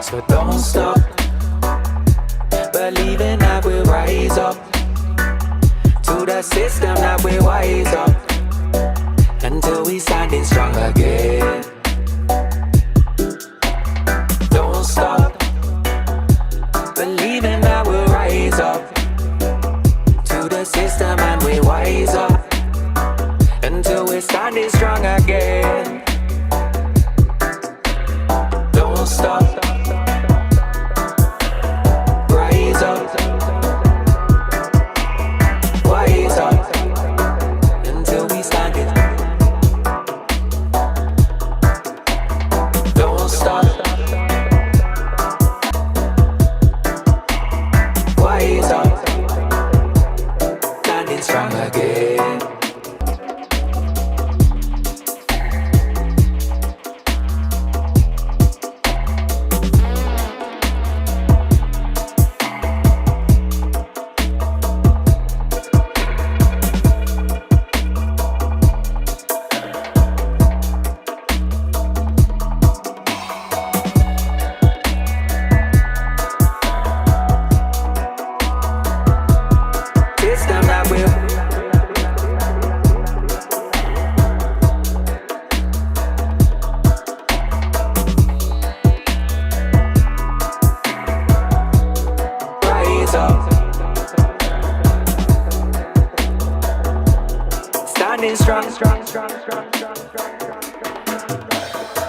So don't stop believing that we'll rise up to the system, that we're wise up until we standing strong again. Don't stop believing that we'll rise up to the system and we're wise up until we're standing strong again. Don't stop. Rise up, wise up, until we stand it. Don't stop. Wise up, standing strong again.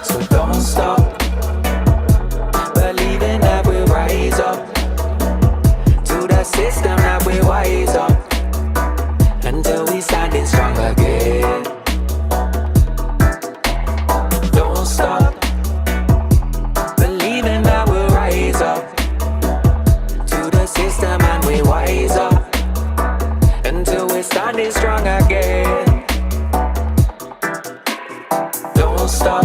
So don't stop believing that we'll rise up to the system, that we're wise up until we standing strong again. Don't stop believing that we'll rise up to the system and we're wise up until we're standing strong again. Don't stop,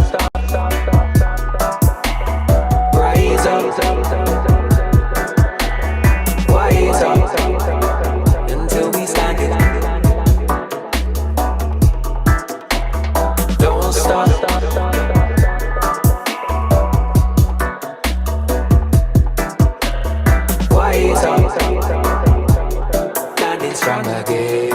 rise up, wise up, until we stand it. Don't stop, wise up, standing strong again.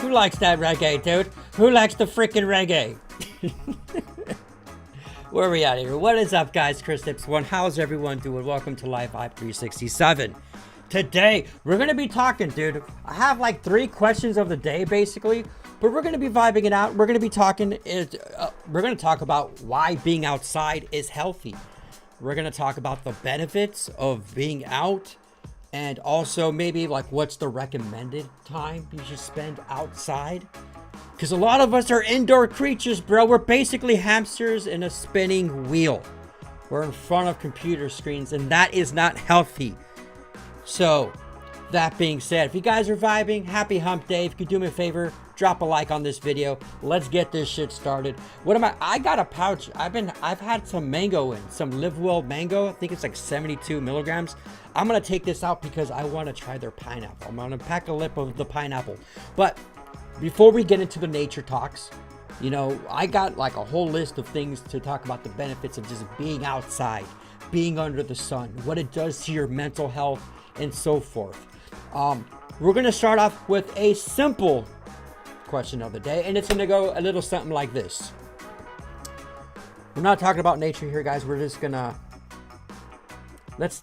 Who likes that reggae, dude? Who likes the frickin' reggae? Where are we at here? What is up, guys? Chris Tips One. How's everyone doing? Welcome to Live Vibe 367. Today, we're going to be talking, dude. I have like 3 questions of the day, basically. But we're going to be vibing it out. We're going to be talking. We're going to talk about why being outside is healthy. We're going to talk about the benefits of being out. And also maybe like what's the recommended time you should spend outside. Because a lot of us are indoor creatures, bro. We're basically hamsters in a spinning wheel. We're in front of computer screens, and that is not healthy. So, that being said, if you guys are vibing, happy hump day. If you could do me a favor, drop a like on this video. Let's get this shit started. What am I got a pouch. I've had some mango in, some Live Well mango. I think it's like 72 milligrams. I'm gonna take this out because I want to try their pineapple. I'm gonna pack a lip of the pineapple. But before we get into the nature talks, you know, I got like a whole list of things to talk about the benefits of just being outside, being under the sun, what it does to your mental health, and so forth. We're going to start off with a simple question of the day, and it's going to go a little something like this. We're not talking about nature here, guys. We're just going to let's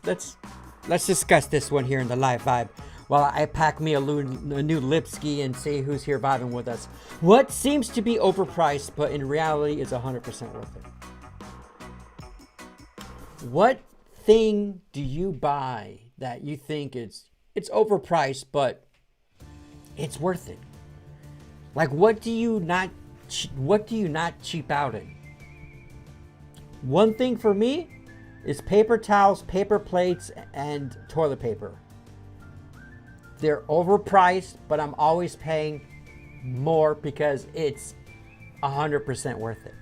discuss this one here in the live vibe while I pack me a new Lipski and see who's here vibing with us. What seems to be overpriced, but in reality is 100% worth it? What thing do you buy that you think it's overpriced, but it's worth it? Like, what do you not cheap out in? One thing for me is paper towels, paper plates, and toilet paper. They're overpriced, but I'm always paying more because it's 100% worth it.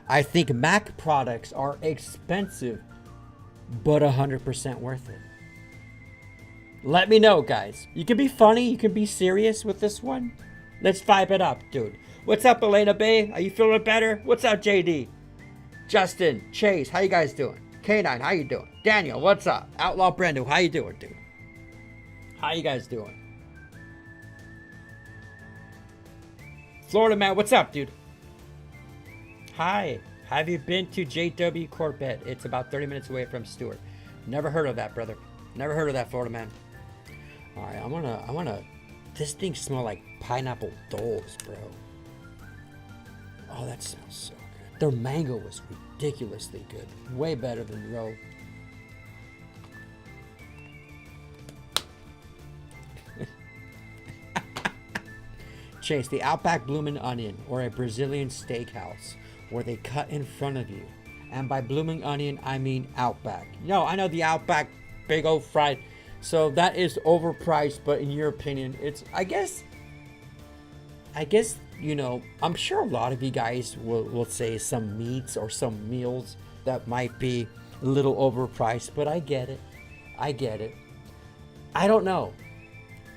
I think Mac products are expensive, but 100% worth it. Let me know, guys. You can be funny, you can be serious with this one. Let's vibe it up, dude. What's up, Elena Bay? Are you feeling better? What's up, JD? Justin, Chase, how you guys doing? K9, how you doing? Daniel, what's up? Outlaw Brendo, how you doing, dude? How you guys doing? Florida man, what's up, dude? Hi. Have you been to JW Corbett? It's about 30 minutes away from Stewart. Never heard of that, brother. Never heard of that, Florida man. All right, I wanna. This thing smells like pineapple doles, bro. Oh, that smells so good. Their mango was ridiculously good. Way better than Roe. Chase, the Outback Bloomin' Onion, or a Brazilian steakhouse where they cut in front of you. And by Bloomin' Onion, I mean Outback. No, I know the Outback, big old fried. So that is overpriced, but in your opinion, it's, I guess, you know, I'm sure a lot of you guys will say some meats or some meals that might be a little overpriced, but I get it. I don't know.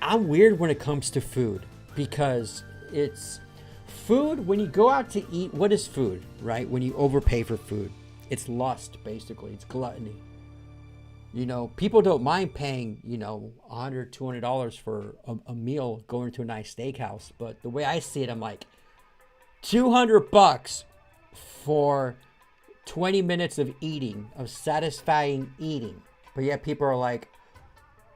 I'm weird when it comes to food because it's food. When you go out to eat, what is food, right? When you overpay for food, it's lust, basically. It's gluttony. You know, people don't mind paying, you know, $100, $200 for a meal going to a nice steakhouse. But the way I see it, I'm like, $200 for 20 minutes of eating, of satisfying eating. But yet people are like,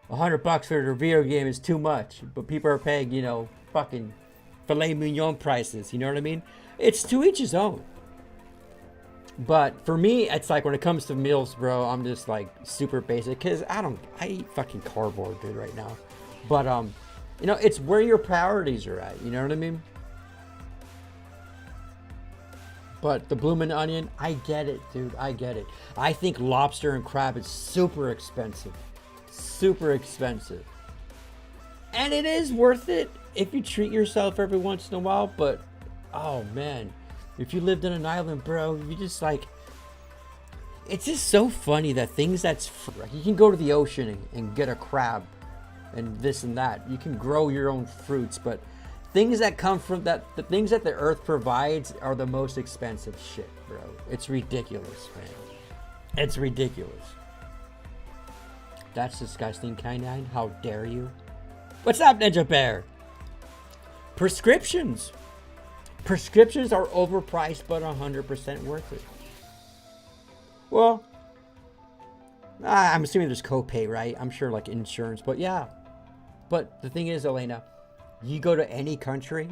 $100 for the video game is too much. But people are paying, you know, fucking filet mignon prices. You know what I mean? It's to each his own. But for me, it's like when it comes to meals, bro, I'm just like super basic because I eat fucking cardboard, dude, right now. But, you know, it's where your priorities are at. You know what I mean? But the Bloomin' Onion, I get it, dude. I get it. I think lobster and crab is super expensive. Super expensive. And it is worth it if you treat yourself every once in a while. But, oh, man. If you lived on an island, bro, you just like, it's just so funny that things that's free, like you can go to the ocean and get a crab and this and that. You can grow your own fruits, but things that come from that, the things that the earth provides are the most expensive shit, bro. It's ridiculous, man. It's ridiculous. That's disgusting, K9. How dare you? What's up, Ninja Bear? Prescriptions. Prescriptions are overpriced, but 100% worth it. Well, I'm assuming there's copay, right? I'm sure like insurance, but yeah. But the thing is, Elena, you go to any country,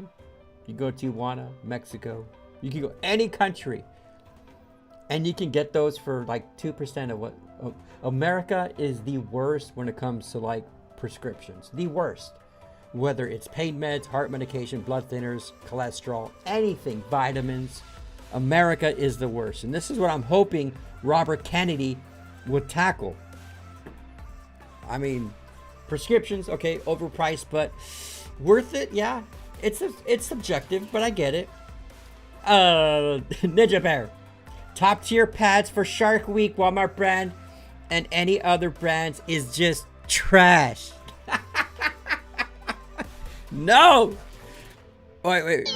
you go to Tijuana, Mexico, you can go any country, and you can get those for like 2% of what. America is the worst when it comes to like prescriptions. The worst. Whether it's pain meds, heart medication, blood thinners, cholesterol, anything, vitamins. America is the worst. And this is what I'm hoping Robert Kennedy would tackle. I mean, prescriptions, okay, overpriced, but worth it, yeah. It's subjective, but I get it. Ninja Bear. Top tier pads for Shark Week, Walmart brand, and any other brands is just trash. No! Wait.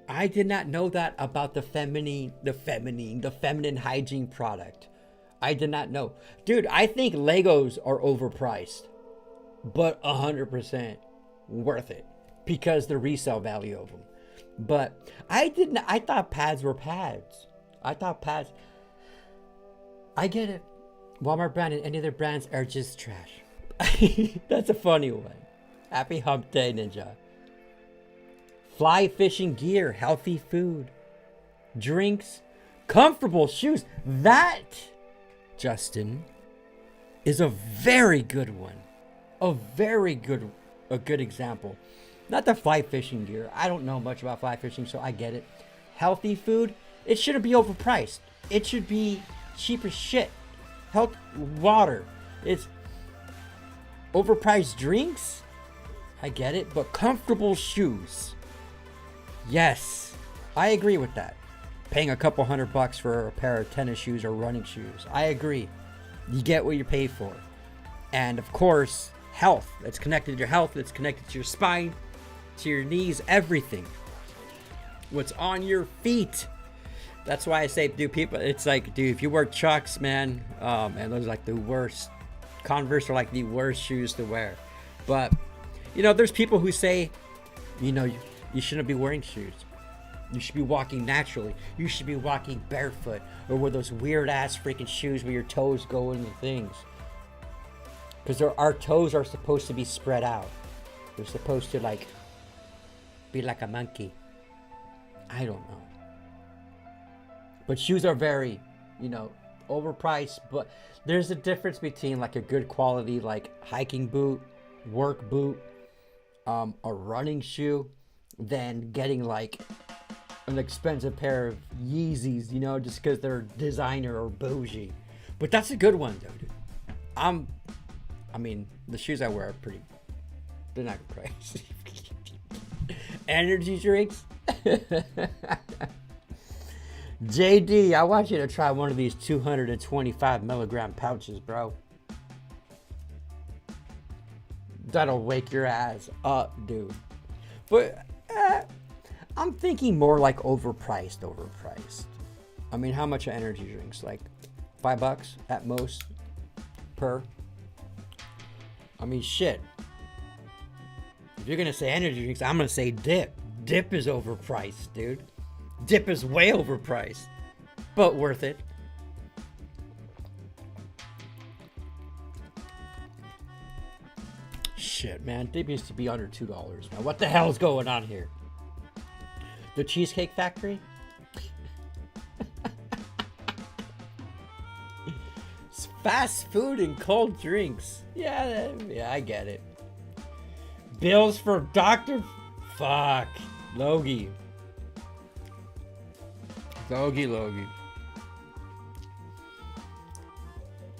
I did not know that about the feminine hygiene product. I did not know. Dude, I think Legos are overpriced, but 100% worth it because the resale value of them. But I thought pads were pads. I get it. Walmart brand and any other brands are just trash. That's a funny one. Happy hump day, Ninja. Fly fishing gear, healthy food, drinks, comfortable shoes. That, Justin, is a very good one. A good example. Not the fly fishing gear. I don't know much about fly fishing, so I get it. Healthy food, it shouldn't be overpriced. It should be cheap as shit. Health water. It's overpriced drinks. I get it, but comfortable shoes. Yes, I agree with that. Paying a couple $100 for a pair of tennis shoes or running shoes. I agree. You get what you pay for. And of course, health. It's connected to your health. It's connected to your spine, to your knees, everything. What's on your feet. That's why I say, dude, people, it's like, dude, if you wear Chucks, man, those are like the worst. Converse are like the worst shoes to wear. But, there's people who say, you shouldn't be wearing shoes. You should be walking naturally. You should be walking barefoot or with those weird ass freaking shoes where your toes go into things. Because our toes are supposed to be spread out. They're supposed to be like a monkey. I don't know. But shoes are very, overpriced. But there's a difference between like a good quality hiking boot, work boot, a running shoe, than getting an expensive pair of Yeezys, just because they're designer or bougie. But that's a good one, though, dude. The shoes I wear are they're not crazy. Energy drinks? JD, I want you to try one of these 225 milligram pouches, bro. That'll wake your ass up, dude. But I'm thinking more like overpriced. How much are energy drinks? Like $5 at most per? Shit. If you're gonna say energy drinks, I'm gonna say dip. Dip is overpriced, dude. Dip is way overpriced, but worth it. Shit, man. Dip used to be under $2, man. What the hell's going on here? The Cheesecake Factory? It's fast food and cold drinks. Yeah, I get it. Bills for Dr. Fuck. Logie.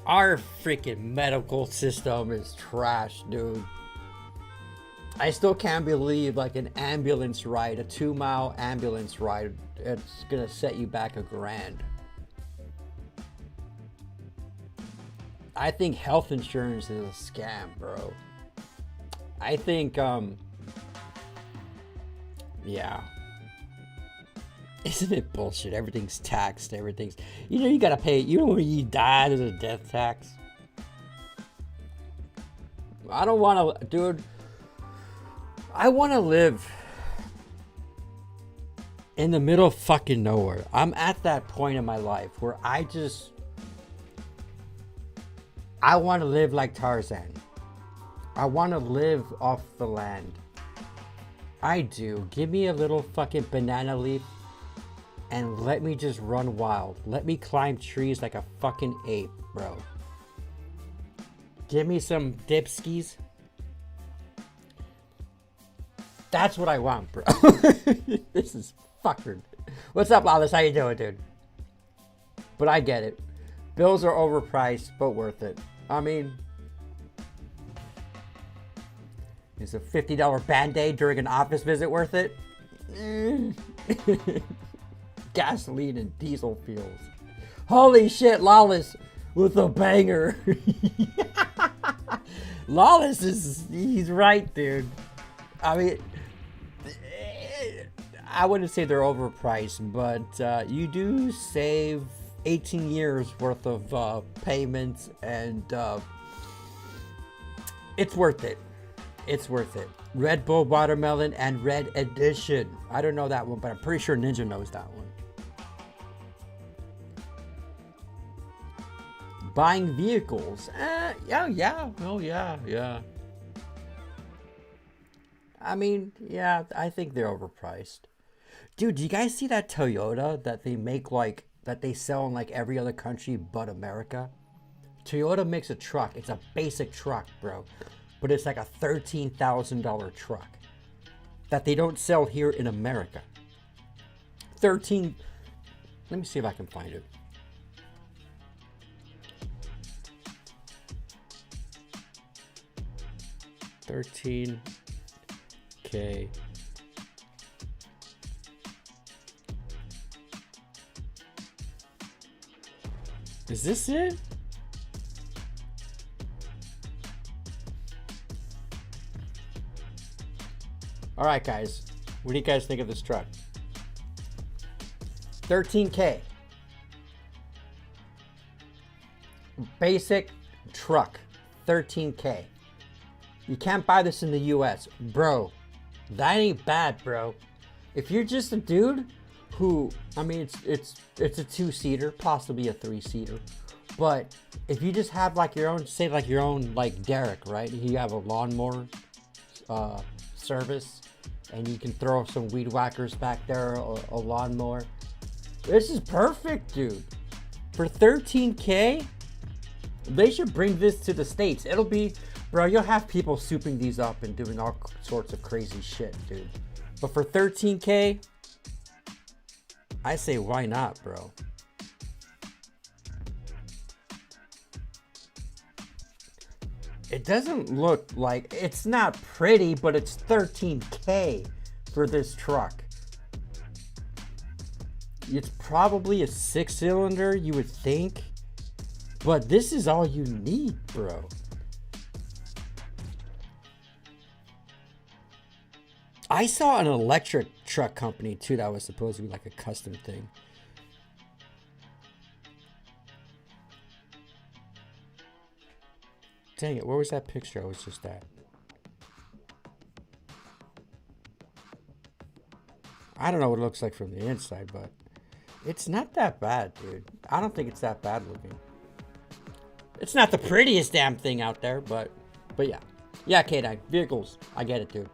Our freaking medical system is trash, dude. I still can't believe an ambulance ride, a 2-mile ambulance ride, it's gonna set you back $1,000. I think health insurance is a scam, bro. I think, yeah. Isn't it bullshit? Everything's taxed. Everything's, you gotta pay. When you die, there's a death tax. I don't want to, dude. I want to live in the middle of fucking nowhere. I'm at that point in my life where I want to live like Tarzan. I want to live off the land. I do. Give me a little fucking banana leaf and let me just run wild. Let me climb trees like a fucking ape, bro. Give me some dipskis. That's what I want, bro. This is fucking... What's up, Lawless? How you doing, dude? But I get it. Bills are overpriced, but worth it. I mean... Is a $50 Band-Aid during an office visit worth it? Gasoline and diesel fuels. Holy shit, Lawless with a banger. Lawless he's right, dude. I mean, I wouldn't say they're overpriced, but you do save 18 years worth of payments, and it's worth it. It's worth it. Red Bull Watermelon and Red Edition. I don't know that one, but I'm pretty sure Ninja knows that one. Buying vehicles. Yeah. I mean, yeah, I think they're overpriced. Dude, do you guys see that Toyota that they make that they sell in like every other country but America? Toyota makes a truck. It's a basic truck, bro. But it's like a $13,000 truck that they don't sell here in America. Let me see if I can find it. $13K. Is this it? All right, guys. What do you guys think of this truck? $13K. Basic truck. $13K. You can't buy this in the US. Bro, that ain't bad, bro. If you're just a dude who, I mean, it's a 2-seater, possibly a 3-seater. But if you just have like your own, say like your own like Derek, right? You have a lawnmower service, and you can throw some weed whackers back there, or a lawnmower. This is perfect, dude. For $13K, they should bring this to the States. It'll be, bro, you'll have people souping these up and doing all sorts of crazy shit, dude. But for $13K, I say why not, bro? It doesn't look like, it's not pretty, but it's $13K for this truck. It's probably a 6-cylinder, you would think. But this is all you need, bro. I saw an electric truck company too that was supposed to be like a custom thing. Dang it, where was that picture I was just at? I don't know what it looks like from the inside, but it's not that bad, dude. I don't think it's that bad looking. It's not the prettiest damn thing out there, but yeah. Yeah, K9, vehicles. I get it, dude.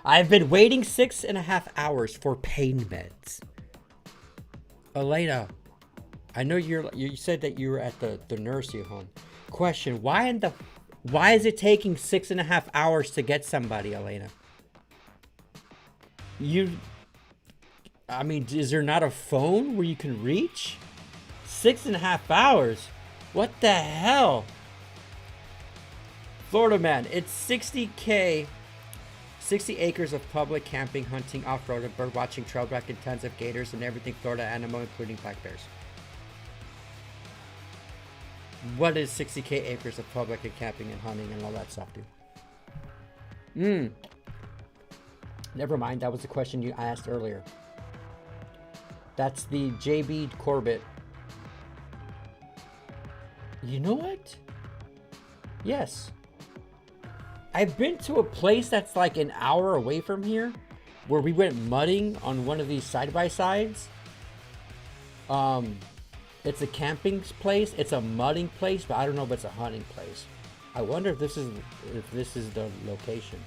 I've been waiting 6.5 hours for pain meds. Elena, I know you said that you were at the nursing home. Question, why is it taking 6.5 hours to get somebody, Elena? I mean, is there not a phone where you can reach? 6.5 hours? What the hell? Florida man, it's 60K, 60 acres of public camping, hunting, off-road, bird watching, trail and tons of gators and everything Florida animal, including black bears. What is 60K acres of public and camping and hunting and all that stuff, dude? Never mind, that was the question you asked earlier. That's the JB Corbett. You know what? Yes. I've been to a place that's like an hour away from here, where we went mudding on one of these side-by-sides. It's a camping place. It's a mudding place, but I don't know if it's a hunting place. I wonder if this is the location.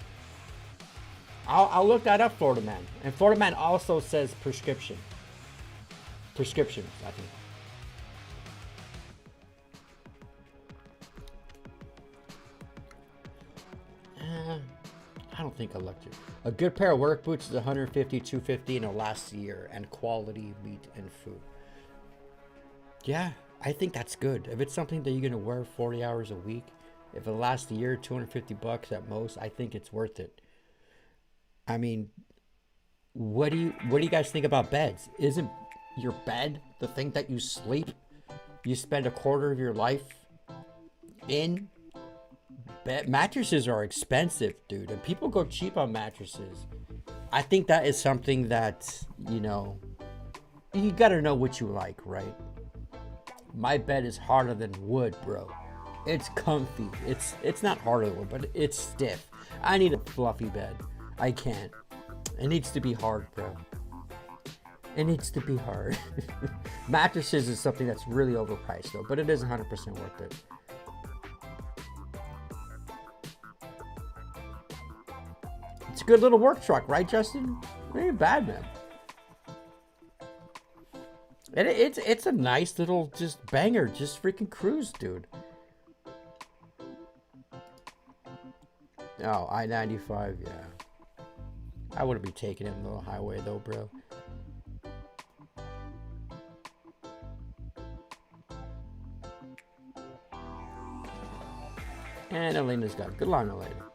I'll look that up, Florida Man. And Florida Man also says prescriptions, I think. I don't think electric. A good pair of work boots is $150, $250, and it'll last a year. And quality meat and food. Yeah, I think that's good. If it's something that you're gonna wear 40 hours a week, if it lasts a year, $250 at most, I think it's worth it. I mean, what do you guys think about beds? Isn't your bed the thing that you sleep? You spend a quarter of your life in. Mattresses are expensive, dude, and people go cheap on mattresses. I think that is something that, you know, you gotta know what you like, right? My bed is harder than wood, bro. It's comfy. It's not harder than wood, but it's stiff. I need a fluffy bed. I can't. It needs to be hard, bro. It needs to be hard. Mattresses is something that's really overpriced, though, but it is 100% worth it. It's a good little work truck, right, Justin? It ain't bad, man. And it's a nice little just banger, just freaking cruise, dude. Oh, I-95, yeah. I wouldn't be taking it on the highway though, bro. And Elena's got it. Good line, Elena.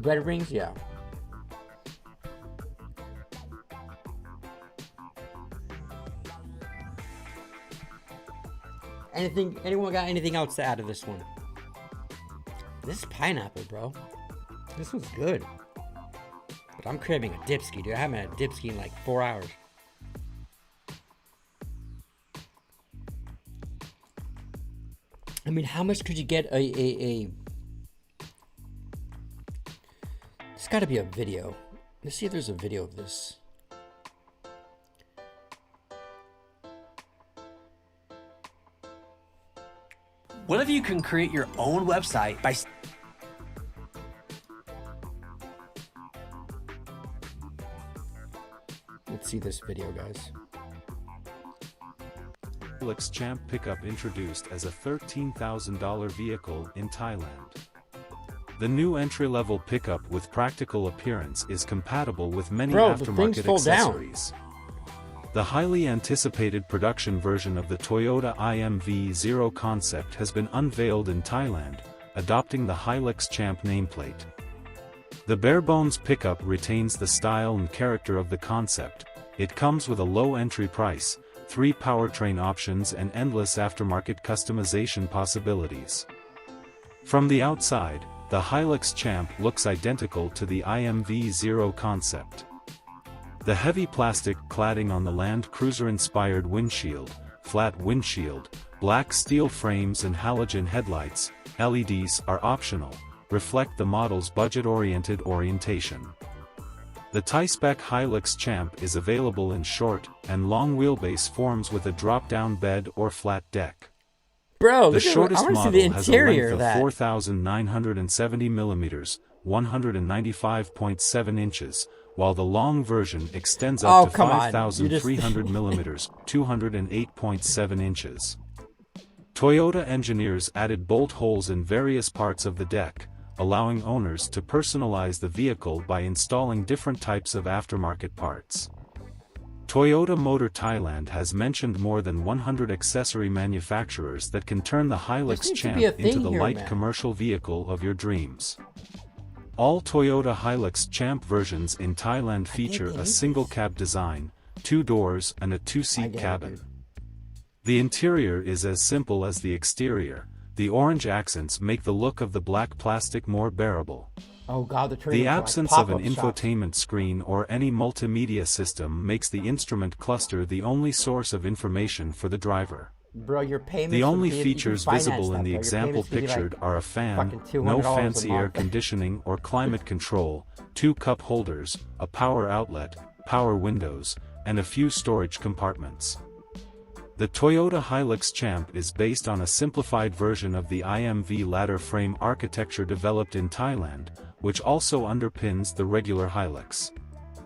Red rings, yeah. Anyone got anything else to add to this one? This is pineapple, bro. This one's good. But I'm craving a dipski, dude. I haven't had a dipski in like 4 hours. I mean, how much could you get a... There's got to be a video. Let's see if there's a video of this. What if you can create your own website by... Let's see this video, guys. Hilux Champ pickup introduced as a $13,000 vehicle in Thailand. The new entry-level pickup with practical appearance is compatible with many aftermarket accessories. The highly anticipated production version of the Toyota IMV0 concept has been unveiled in Thailand, adopting the Hilux Champ nameplate. The bare-bones pickup retains the style and character of the concept. It comes with a low entry price, 3 powertrain options and endless aftermarket customization possibilities. From the outside, the Hilux Champ looks identical to the IMV0 concept. The heavy plastic cladding on the Land Cruiser-inspired windshield, flat windshield, black steel frames and halogen headlights, LEDs are optional, reflect the model's budget-oriented orientation. The Thai-spec Hilux Champ is available in short and long wheelbase forms with a drop-down bed or flat deck. Bro, the shortest model has a length of 4,970 millimeters, 195.7 inches, while the long version extends up to 5,300 millimeters, 208.7 inches. Toyota engineers added bolt holes in various parts of the deck, allowing owners to personalize the vehicle by installing different types of aftermarket parts. Toyota Motor Thailand has mentioned more than 100 accessory manufacturers that can turn the Hilux Champ into the light commercial vehicle of your dreams. All Toyota Hilux Champ versions in Thailand feature a single cab design, 2 doors and a 2-seat cabin. The interior is as simple as the exterior. The orange accents make the look of the black plastic more bearable. Oh God, the absence of an infotainment screen or any multimedia system makes the instrument cluster the only source of information for the driver. Bro, your payments. The only you can features finance visible that, in the bro. Your example payments could be pictured like are a fan, fucking no $200 a fancy air month. conditioning or climate control, 2 cup holders, a power outlet, power windows, and a few storage compartments. The Toyota Hilux Champ is based on a simplified version of the IMV ladder frame architecture developed in Thailand, which also underpins the regular Hilux.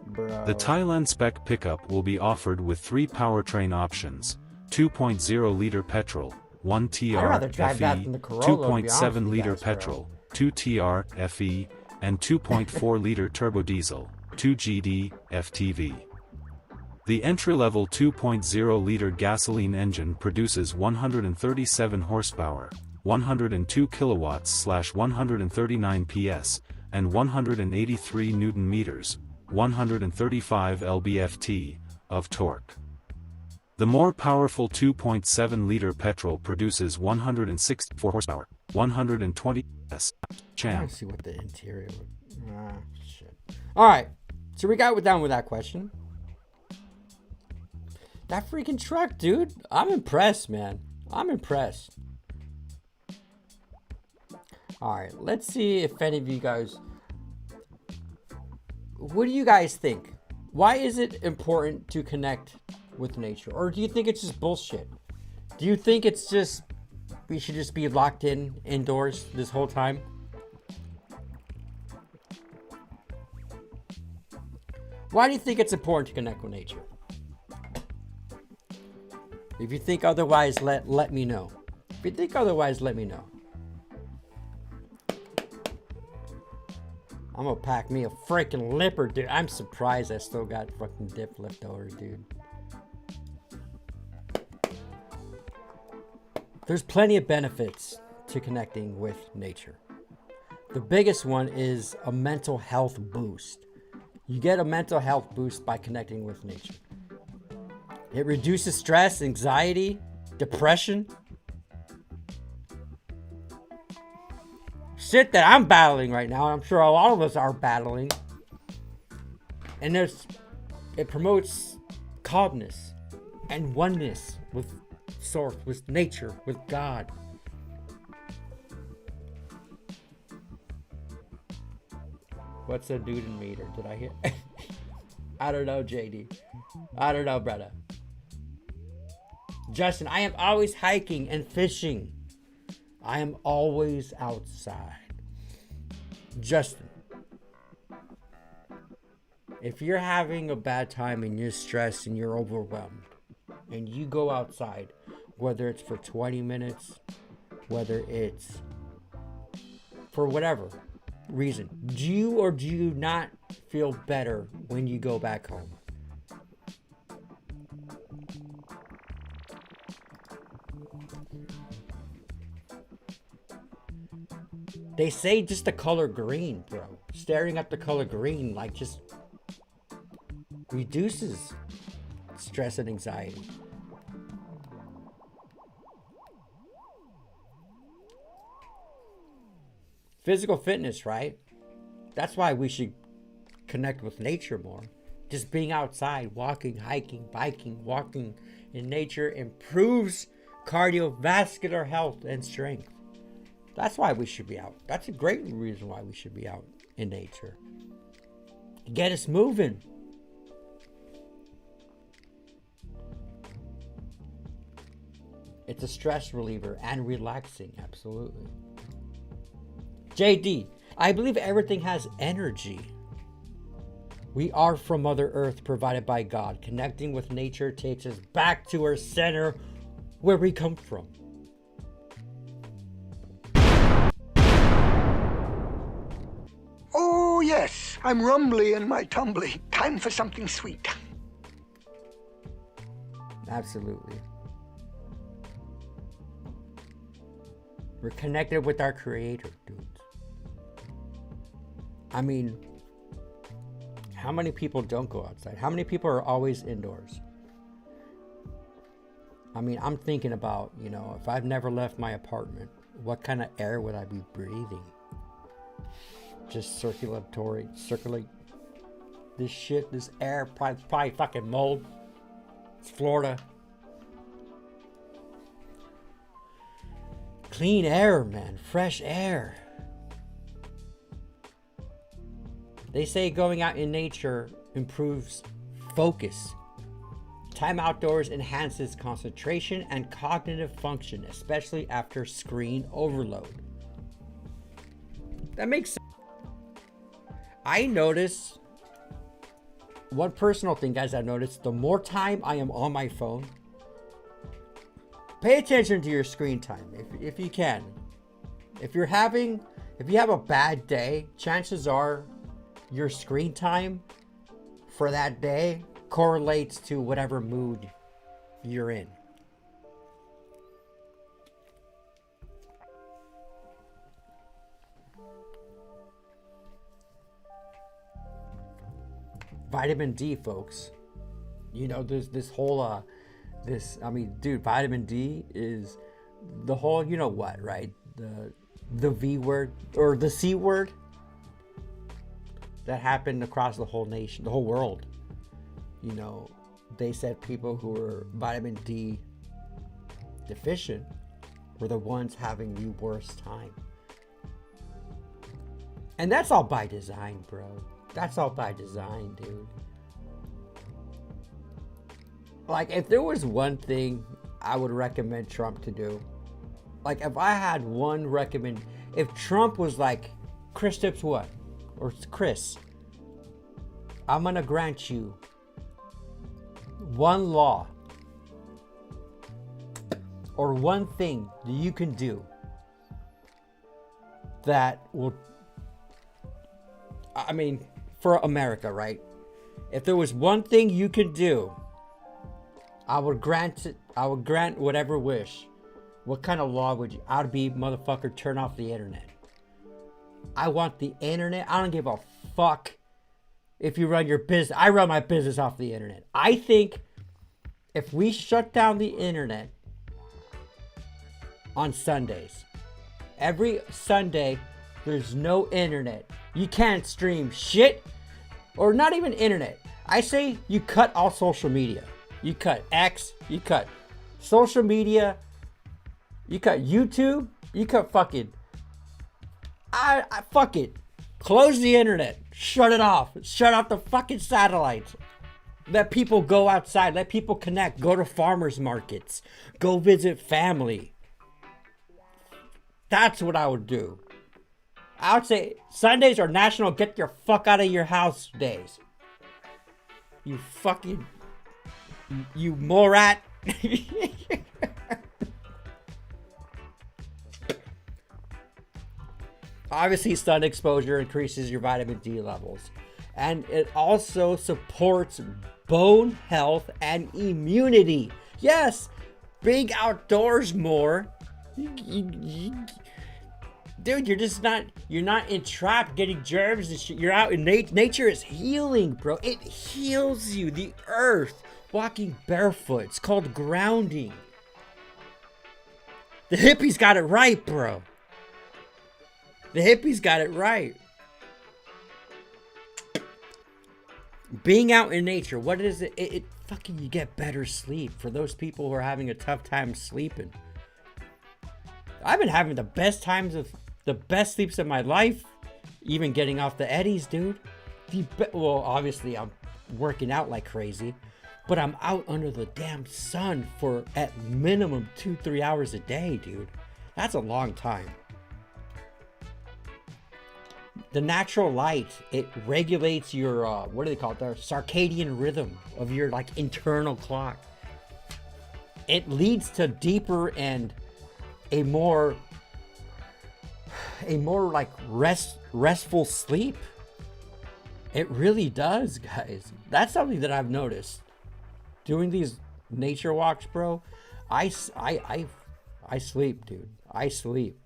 Bro. The Thailand spec pickup will be offered with 3 powertrain options: 2.0-liter petrol, 1 I'd rather TR drive that FE, than the Corolla, to be honest with you 2.7-liter guys, bro. petrol, 2 TR FE, and 2.4-liter turbo diesel, 2 GD FTV. The entry-level 2.0-liter gasoline engine produces 137 horsepower, 102 kilowatts/139 PS, and 183 newton meters, 135 lb-ft, of torque. The more powerful 2.7-liter petrol produces 164 horsepower, 120 PS. I Champ. want to see what the interior. Shit. All right, so we got down with that question. That freaking truck, dude. I'm impressed, man. I'm impressed. All right, let's see if any of you guys. What do you guys think? Why is it important to connect with nature? Or do you think it's just bullshit? Do you think it's just we should just be locked in indoors this whole time? Why do you think it's important to connect with nature? If you think otherwise, let me know. If you think otherwise, let me know. I'm gonna pack me a freaking lipper, dude. I'm surprised I still got fucking dip left over, dude. There's plenty of benefits to connecting with nature. The biggest one is a mental health boost. You get a mental health boost by connecting with nature. It reduces stress, anxiety, depression. Shit that I'm battling right now. I'm sure a lot of us are battling. And it promotes calmness and oneness with source, with nature, with God. What's a Newton meter? Did I hear? I don't know, JD. I don't know, brother. Justin, I am always hiking and fishing. I am always outside. Justin, if you're having a bad time and you're stressed and you're overwhelmed and you go outside, whether it's for 20 minutes, whether it's for whatever reason, do you or do you not feel better when you go back home? They say just the color green, bro. Staring at the color green, like, just reduces stress and anxiety. Physical fitness, right? That's why we should connect with nature more. Just being outside, walking, hiking, biking, walking in nature improves cardiovascular health and strength. That's why we should be out. That's a great reason why we should be out in nature. Get us moving. It's a stress reliever and relaxing, absolutely. JD, I believe everything has energy. We are from Mother Earth, provided by God. Connecting with nature takes us back to our center, where we come from. Oh, yes, I'm rumbly in my tumbly. Time for something sweet. Absolutely. We're connected with our Creator, dudes. I mean, how many people don't go outside? How many people are always indoors? I mean, I'm thinking about, if I've never left my apartment, what kind of air would I be breathing? Just circulate this shit, this air, probably fucking mold. It's Florida. clean air, man. Fresh air. They say going out in nature improves focus. Time outdoors enhances concentration and cognitive function, especially after screen overload. That makes sense. I notice, one personal thing, guys, I've noticed, the more time I am on my phone, pay attention to your screen time if you can. If you have a bad day, chances are your screen time for that day correlates to whatever mood you're in. Vitamin D, folks. You know, there's this whole dude, vitamin D is the whole, you know what, right? The V word or the C word that happened across the whole nation, the whole world. You know, they said people who were vitamin D deficient were the ones having the worst time. And that's all by design, bro. That's all by design, dude. Like, if there was one thing I would recommend Trump to do, like, if I had one if Trump was like, Chris Tips what? Or Chris, I'm gonna grant you one law or one thing that you can do that will, I mean, for America, right? If there was one thing you could do, I would grant it. I would grant whatever wish. What kind of law would you? I'd be, motherfucker, turn off the internet. I want the internet. I don't give a fuck if you run your business. I run my business off the internet. I think if we shut down the internet on Sundays, every Sunday, there's no internet. You can't stream shit, or not even internet. I say you cut all social media. You cut X, you cut social media, you cut YouTube, you cut fucking, I fuck it. Close the internet. Shut it off. Shut off the fucking satellites. Let people go outside. Let people connect. Go to farmers markets. Go visit family. That's what I would do. I would say Sundays are national get your fuck out of your house days. You fucking, you morat. Obviously, sun exposure increases your vitamin D levels. And it also supports bone health and immunity. Yes, being outdoors more. Dude, you're not entrapped getting germs and shit. You're out in nature is healing, bro. It heals you. The earth, walking barefoot. It's called grounding. The hippies got it right, bro. The hippies got it right. Being out in nature, what is it? It fucking, you get better sleep. For those people who are having a tough time sleeping. I've been having the best sleeps of my life. Even getting off the eddies, dude. Well, obviously I'm working out like crazy. But I'm out under the damn sun for at minimum 2-3 hours a day, dude. That's a long time. The natural light, it regulates your, what do they call it? The circadian rhythm of your, like, internal clock. It leads to deeper and a more like restful sleep. It really does, guys. That's something that I've noticed. Doing these nature walks, bro. I sleep, dude. I sleep.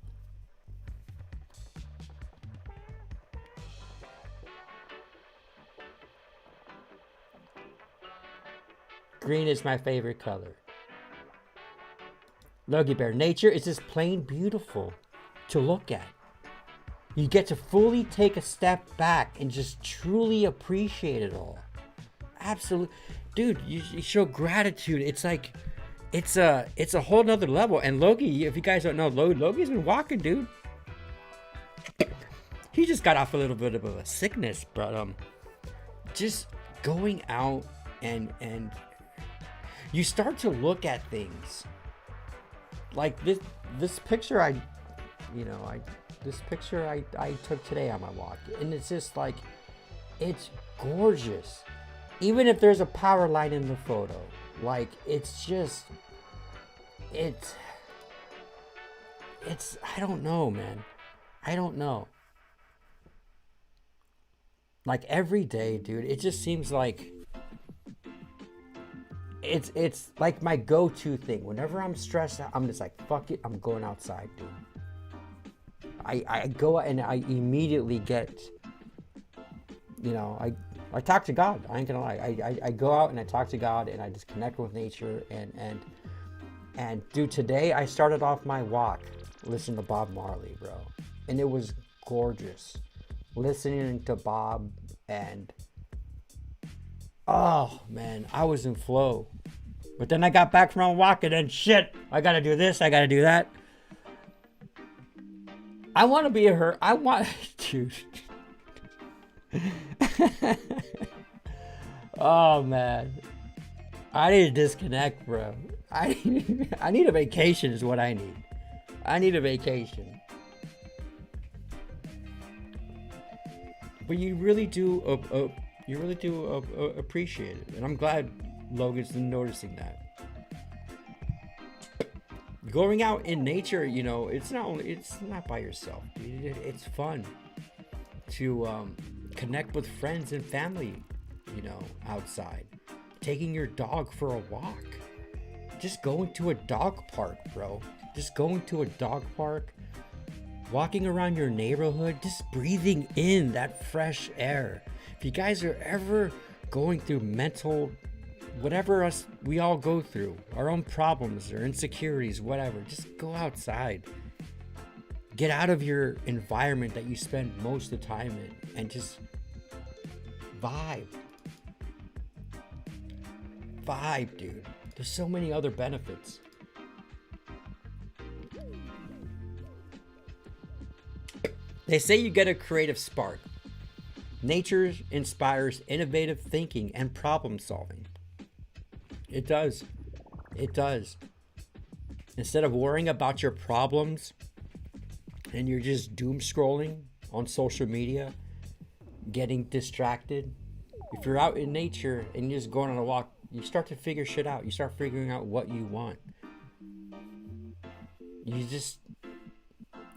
Green is my favorite color. Logie Bear, nature is just plain beautiful to look at. You get to fully take a step back and just truly appreciate it all. Absolutely. Dude, you show gratitude. It's like it's a whole nother level. And Logie, if you guys don't know, Logie's been walking, dude. He just got off a little bit of a sickness, but just going out and you start to look at things like this picture I took today on my walk, and it's just like, it's gorgeous. Even if there's a power line in the photo, like, it's I don't know, man. I don't know. Like, every day, dude, it just seems like it's like my go-to thing. Whenever I'm stressed out, I'm just like, fuck it, I'm going outside, dude. I go and I immediately get, I talk to God. I ain't gonna lie. I go out and I talk to God, and I just connect with nature, and dude, today I started off my walk listening to Bob Marley, bro. And it was gorgeous. Listening to Bob, and oh man, I was in flow. But then I got back from my walk, and then shit, I gotta do this, I gotta do that. I want to be dude. Oh man, I need to disconnect, bro. I need a vacation is what I need. I need a vacation. But you really do appreciate it, and I'm glad Logan's noticing that. Going out in nature, it's not by yourself, dude. It's fun to connect with friends and family, outside. Taking your dog for a walk. Just going to a dog park, bro. Just going to a dog park. Walking around your neighborhood, just breathing in that fresh air. If you guys are ever going through mental, whatever we all go through, our own problems or insecurities, whatever, just go outside. Get out of your environment that you spend most of the time in, and just vibe. Vibe, dude. There's so many other benefits. They say you get a creative spark. Nature inspires innovative thinking and problem solving. It does. It does. Instead of worrying about your problems and you're just doom scrolling on social media, getting distracted, if you're out in nature and you're just going on a walk, you start to figure shit out. You start figuring out what you want.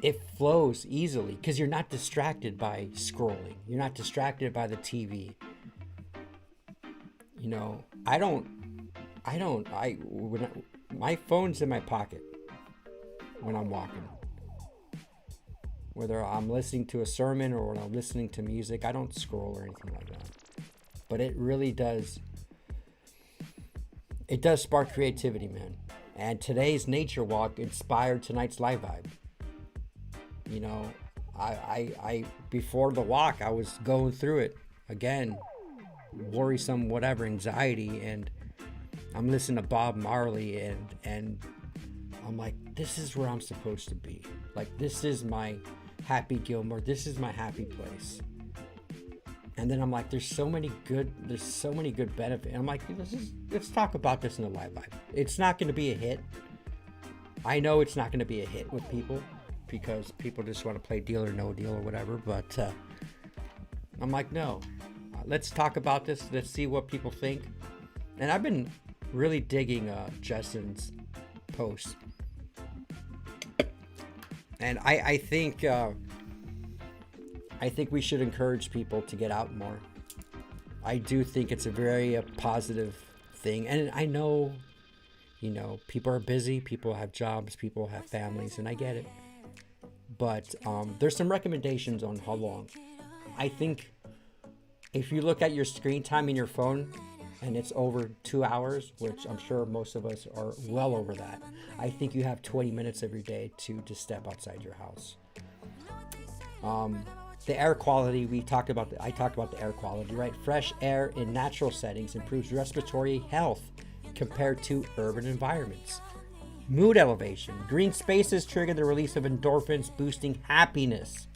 It flows easily because you're not distracted by scrolling. You're not distracted by the TV. My phone's in my pocket when I'm walking. Whether I'm listening to a sermon or when I'm listening to music, I don't scroll or anything like that. But it really does. It does spark creativity, man. And today's nature walk inspired tonight's live vibe. I before the walk, I was going through it again, worrisome, whatever, anxiety, and I'm listening to Bob Marley, and I'm like, this is where I'm supposed to be. Like, this is my happy Gilmore. This is my happy place. And then I'm like, there's so many good benefits. And I'm like, let's talk about this in the live vibe. It's not going to be a hit. I know it's not going to be a hit with people, because people just want to play Deal or No Deal or whatever. But I'm like, no, let's talk about this. Let's see what people think. And I've been really digging Justin's post. And I think we should encourage people to get out more. I do think it's a very positive thing. And I know, people are busy. People have jobs. People have families. And I get it. But there's some recommendations on how long. I think if you look at your screen time in your phone and it's over 2 hours, which I'm sure most of us are well over that, I think you have 20 minutes every day to step outside your house. The air quality, I talked about the air quality, right? Fresh air in natural settings improves respiratory health, compared to urban environments. Mood elevation. Green spaces trigger the release of endorphins, boosting happiness.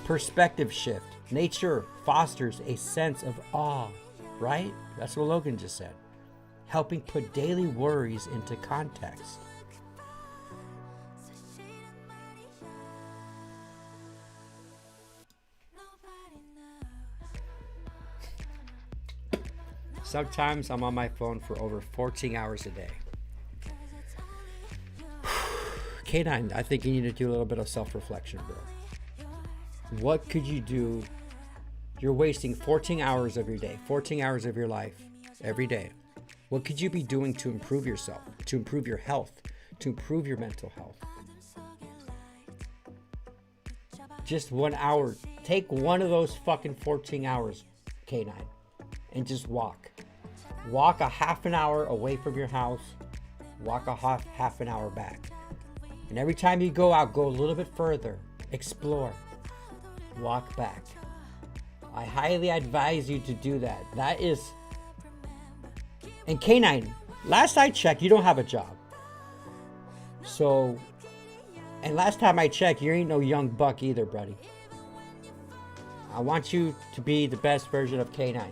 Perspective shift. Nature fosters a sense of awe, right? That's what Logan just said. Helping put daily worries into context. Sometimes I'm on my phone for over 14 hours a day. K9, I think you need to do a little bit of self-reflection, bro. What could you do? You're wasting 14 hours of your day, 14 hours of your life every day. What could you be doing to improve yourself, to improve your health, to improve your mental health? Just 1 hour. Take one of those fucking 14 hours, K9, and just walk. Walk a half an hour away from your house. Walk a half an hour back. And every time you go out, go a little bit further. Explore. Walk back. I highly advise you to do that. That is... And K9, last I checked, you don't have a job. So... And last time I checked, you ain't no young buck either, buddy. I want you to be the best version of K9.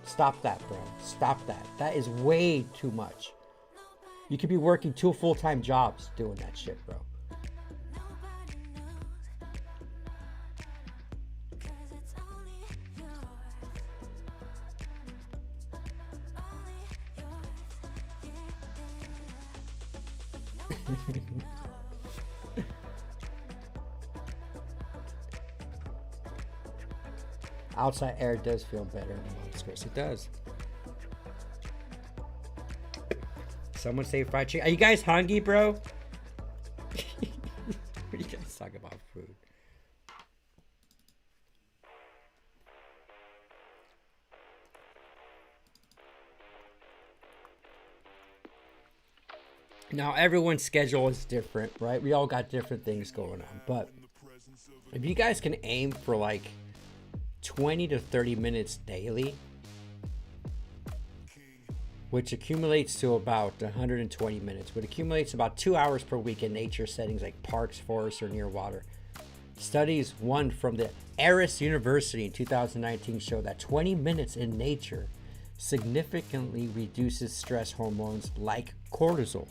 Stop that, bro. Stop that. That is way too much. You could be working 2 full-time jobs doing that shit, bro. Outside air does feel better in the lungs, Chris. It does. Someone say fried chicken. Are you guys hungry, bro? What are you guys talking about food? Now, everyone's schedule is different, right? We all got different things going on. But if you guys can aim for like 20 to 30 minutes daily, which accumulates to about 120 minutes, which accumulates about 2 hours per week in nature settings like parks, forests, or near water. Studies, one from the Aarhus University in 2019, show that 20 minutes in nature significantly reduces stress hormones like cortisol.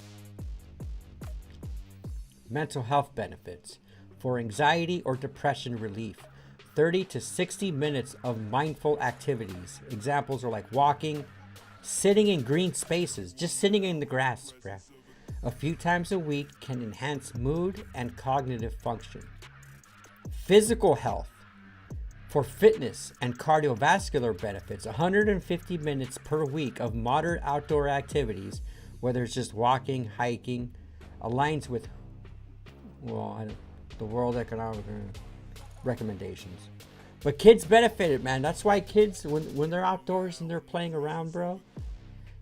Mental health benefits. For anxiety or depression relief, 30 to 60 minutes of mindful activities. Examples are like walking, sitting in green spaces, just sitting in the grass, bruh, a few times a week can enhance mood and cognitive function. Physical health. For fitness and cardiovascular benefits, 150 minutes per week of moderate outdoor activities, whether it's just walking, hiking, aligns with, the World Economic recommendations. But kids benefited, man. That's why kids, when they're outdoors and they're playing around, bro,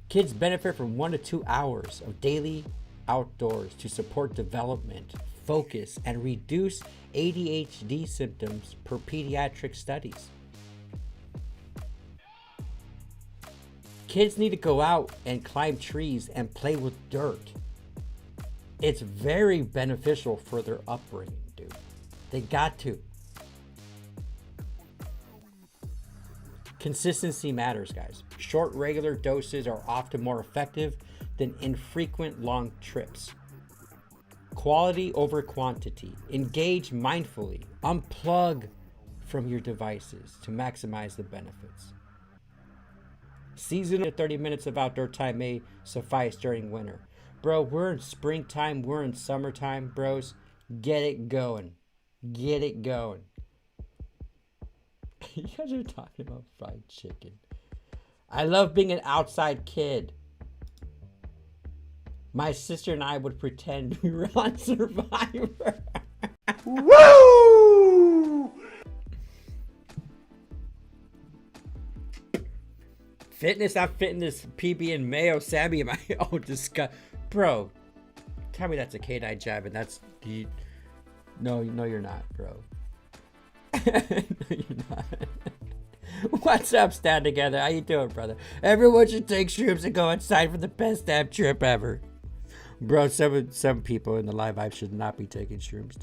kids benefit from 1 to 2 hours of daily outdoors to support development, focus, and reduce ADHD symptoms per pediatric studies. Kids need to go out and climb trees and play with dirt. It's very beneficial for their upbringing, dude. They got to. Consistency matters, guys. Short, regular doses are often more effective than infrequent long trips. Quality over quantity. Engage mindfully. Unplug from your devices to maximize the benefits. Seasonal 30 minutes of outdoor time may suffice during winter. Bro, we're in springtime. We're in summertime, bros. Get it going. Get it going. You guys are talking about fried chicken. I love being an outside kid. My sister and I would pretend we were on Survivor. Woo! Fitness, I'm fitness. PB and Mayo, Sammy, and my disgust. Bro, tell me that's a K9 jab and that's the. No, you're not, bro. No, you're not. What's up, Stand Together? How you doing, brother? Everyone should take shrooms and go outside for the best damn trip ever. Bro, some people in the live vibe should not be taking shrooms.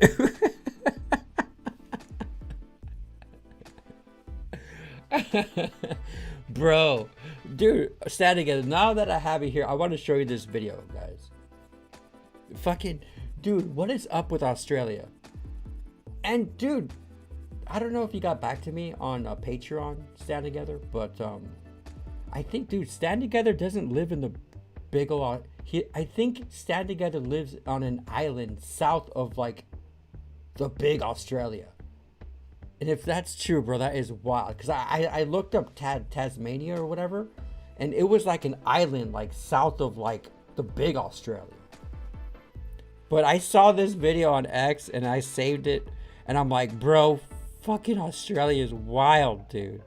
Bro, dude, Stand Together. Now that I have it here, I want to show you this video, guys. Fucking, dude, what is up with Australia? And dude, I don't know if you got back to me on Patreon, Stand Together, but I think, dude, Stand Together doesn't live in the big old. I think Stand Together lives on an island south of like the big Australia. And if that's true, bro, that is wild. Because I looked up Tasmania or whatever, and it was like an island like south of like the big Australia. But I saw this video on X and I saved it, and I'm like, bro, fucking Australia is wild, dude.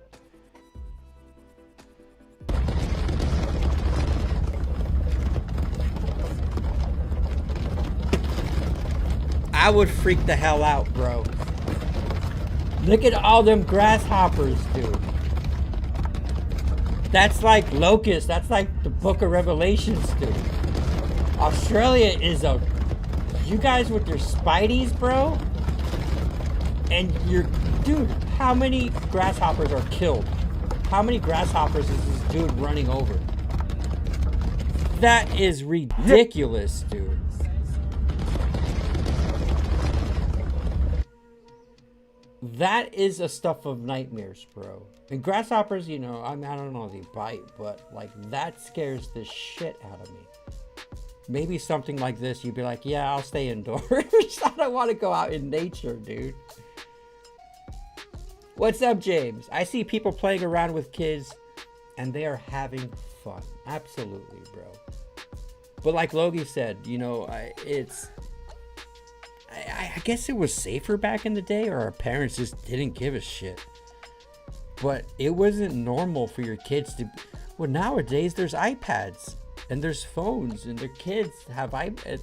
I would freak the hell out, bro. Look at all them grasshoppers, dude. That's like locusts. That's like the Book of Revelations, dude. Australia is a... You guys with your spideys, bro? And you're... Dude, how many grasshoppers are killed? How many grasshoppers is this dude running over? That is ridiculous, dude. That is a stuff of nightmares, bro. And grasshoppers, you know, I mean, I don't know if they bite, but like that scares the shit out of me. Maybe something like this, you'd be like, yeah, I'll stay indoors. I don't want to go out in nature, dude. What's up, James? I see people playing around with kids and they are having fun. Absolutely, bro. But like Logie said, you know, I guess it was safer back in the day, or our parents just didn't give a shit. But it wasn't normal for your kids to... Well, nowadays there's iPads and there's phones and their kids have iPads.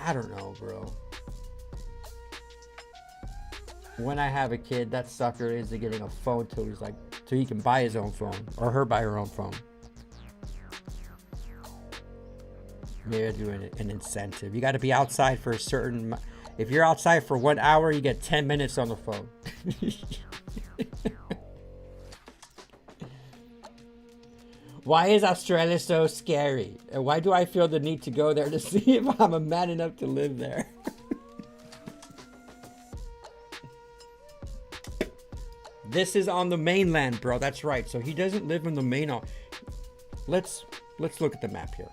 I don't know, bro. When I have a kid, that sucker is getting a phone till he can buy his own phone, or her buy her own phone. Maybe I do an incentive. You got to be outside for a certain... If you're outside for 1 hour, you get 10 minutes on the phone. Why is Australia so scary? And why do I feel the need to go there to see if I'm a man enough to live there? This is on the mainland, bro. That's right. So he doesn't live in the main... Let's look at the map here.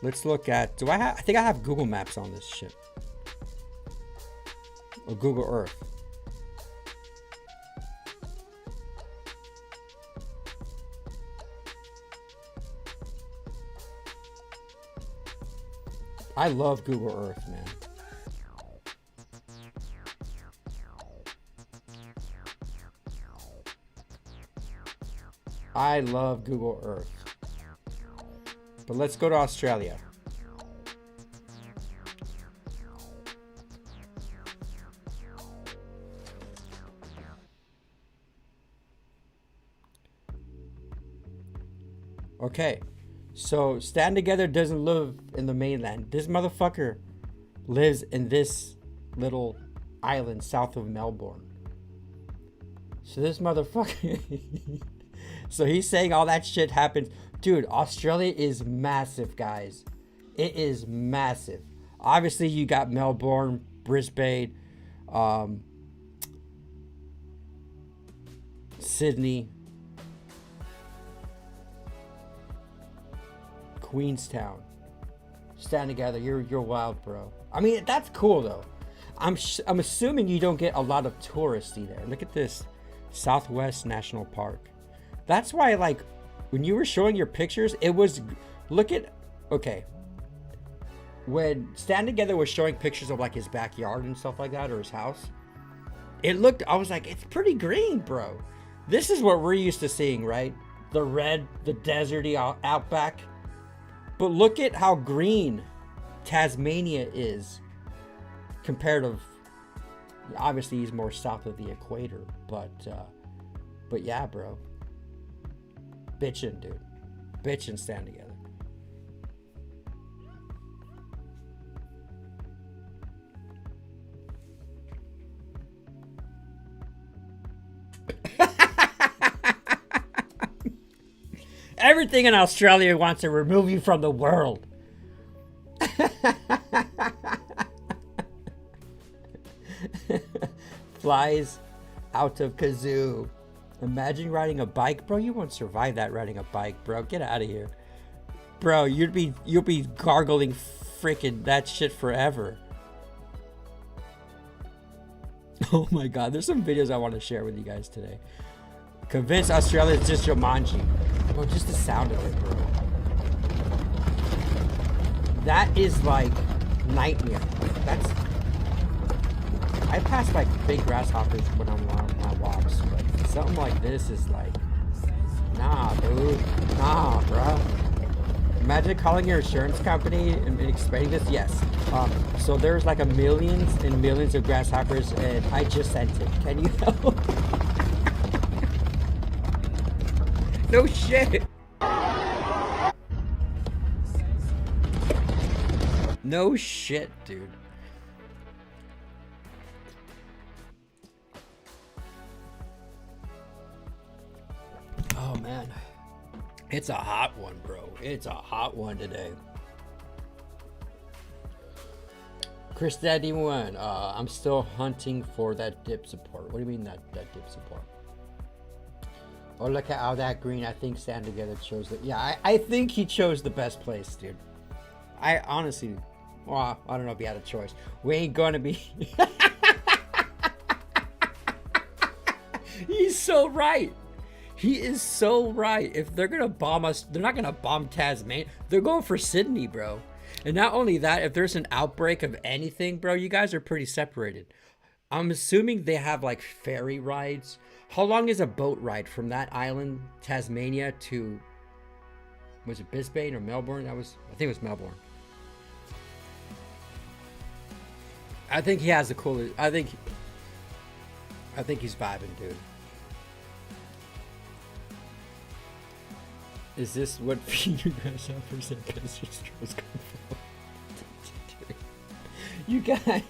Let's look at... I think I have Google Maps on this shit. Or Google Earth. I love Google Earth, man. I love Google Earth. But let's go to Australia. Okay, so Stand Together doesn't live in the mainland. This motherfucker lives in this little island south of Melbourne. So this motherfucker... So he's saying all that shit happens. Dude, Australia is massive, guys. It is massive. Obviously, you got Melbourne, Brisbane, Sydney, Queenstown. Stand Together. You're wild, bro. I mean, that's cool though. I'm assuming you don't get a lot of touristy there. Look at this, Southwest National Park. That's why, like, when you were showing your pictures, it was, look at, okay, when Stand Together was showing pictures of like his backyard and stuff like that, or his house, it looked, I was like, it's pretty green, bro. This is what we're used to seeing, right? The red, the deserty outback. But look at how green Tasmania is compared to, obviously he's more south of the equator, but But yeah, bro. Bitchin', dude. Bitchin' stand together. Everything in Australia wants to remove you from the world. Flies out of kazoo. Imagine riding a bike, bro. You won't survive that riding a bike, bro. Get out of here, bro. You'll be gargling freaking that shit forever. Oh my god, there's some videos I want to share with you guys today. Convince Australia it's just Jumanji. Bro, just the sound of it, bro. That is like nightmare. That's. I pass like big grasshoppers when I'm on my walks, but something like this is like, nah, dude. Nah, bro. Imagine calling your insurance company and explaining this. Yes. So there's like millions and millions of grasshoppers, and I just sent it. Can you help? No shit. No shit, dude. Oh man. It's a hot one, bro. It's a hot one today. Chris Daddy one. I'm still hunting for that dip support. What do you mean that dip support? Oh, look at all that green. I think Stand Together chose it. Yeah, I think he chose the best place, dude. I honestly, well, I don't know if he had a choice. We ain't gonna be. He's so right. He is so right. If they're gonna bomb us, they're not gonna bomb Tasmania. They're going for Sydney, bro. And not only that, if there's an outbreak of anything, bro, you guys are pretty separated. I'm assuming they have like ferry rides. How long is a boat ride from that island, Tasmania, to, was it Brisbane or Melbourne? I think it was Melbourne. I think he has the coolest. I think he's vibing, dude. Is this what you guys have for second? You guys.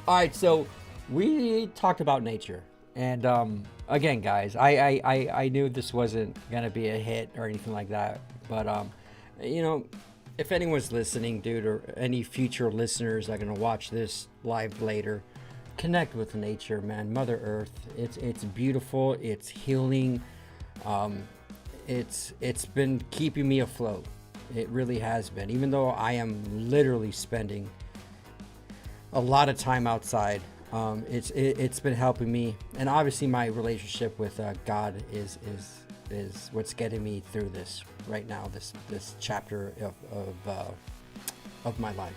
All right, so we talked about nature, and again, guys, I knew this wasn't gonna be a hit or anything like that, but you know, if anyone's listening, dude, or any future listeners that are gonna watch this live later, connect with nature, man. Mother Earth, it's beautiful, it's healing. It's been keeping me afloat. It really has been, even though I am literally spending a lot of time outside. It's been helping me, and obviously my relationship with God is what's getting me through this right now, this chapter of my life.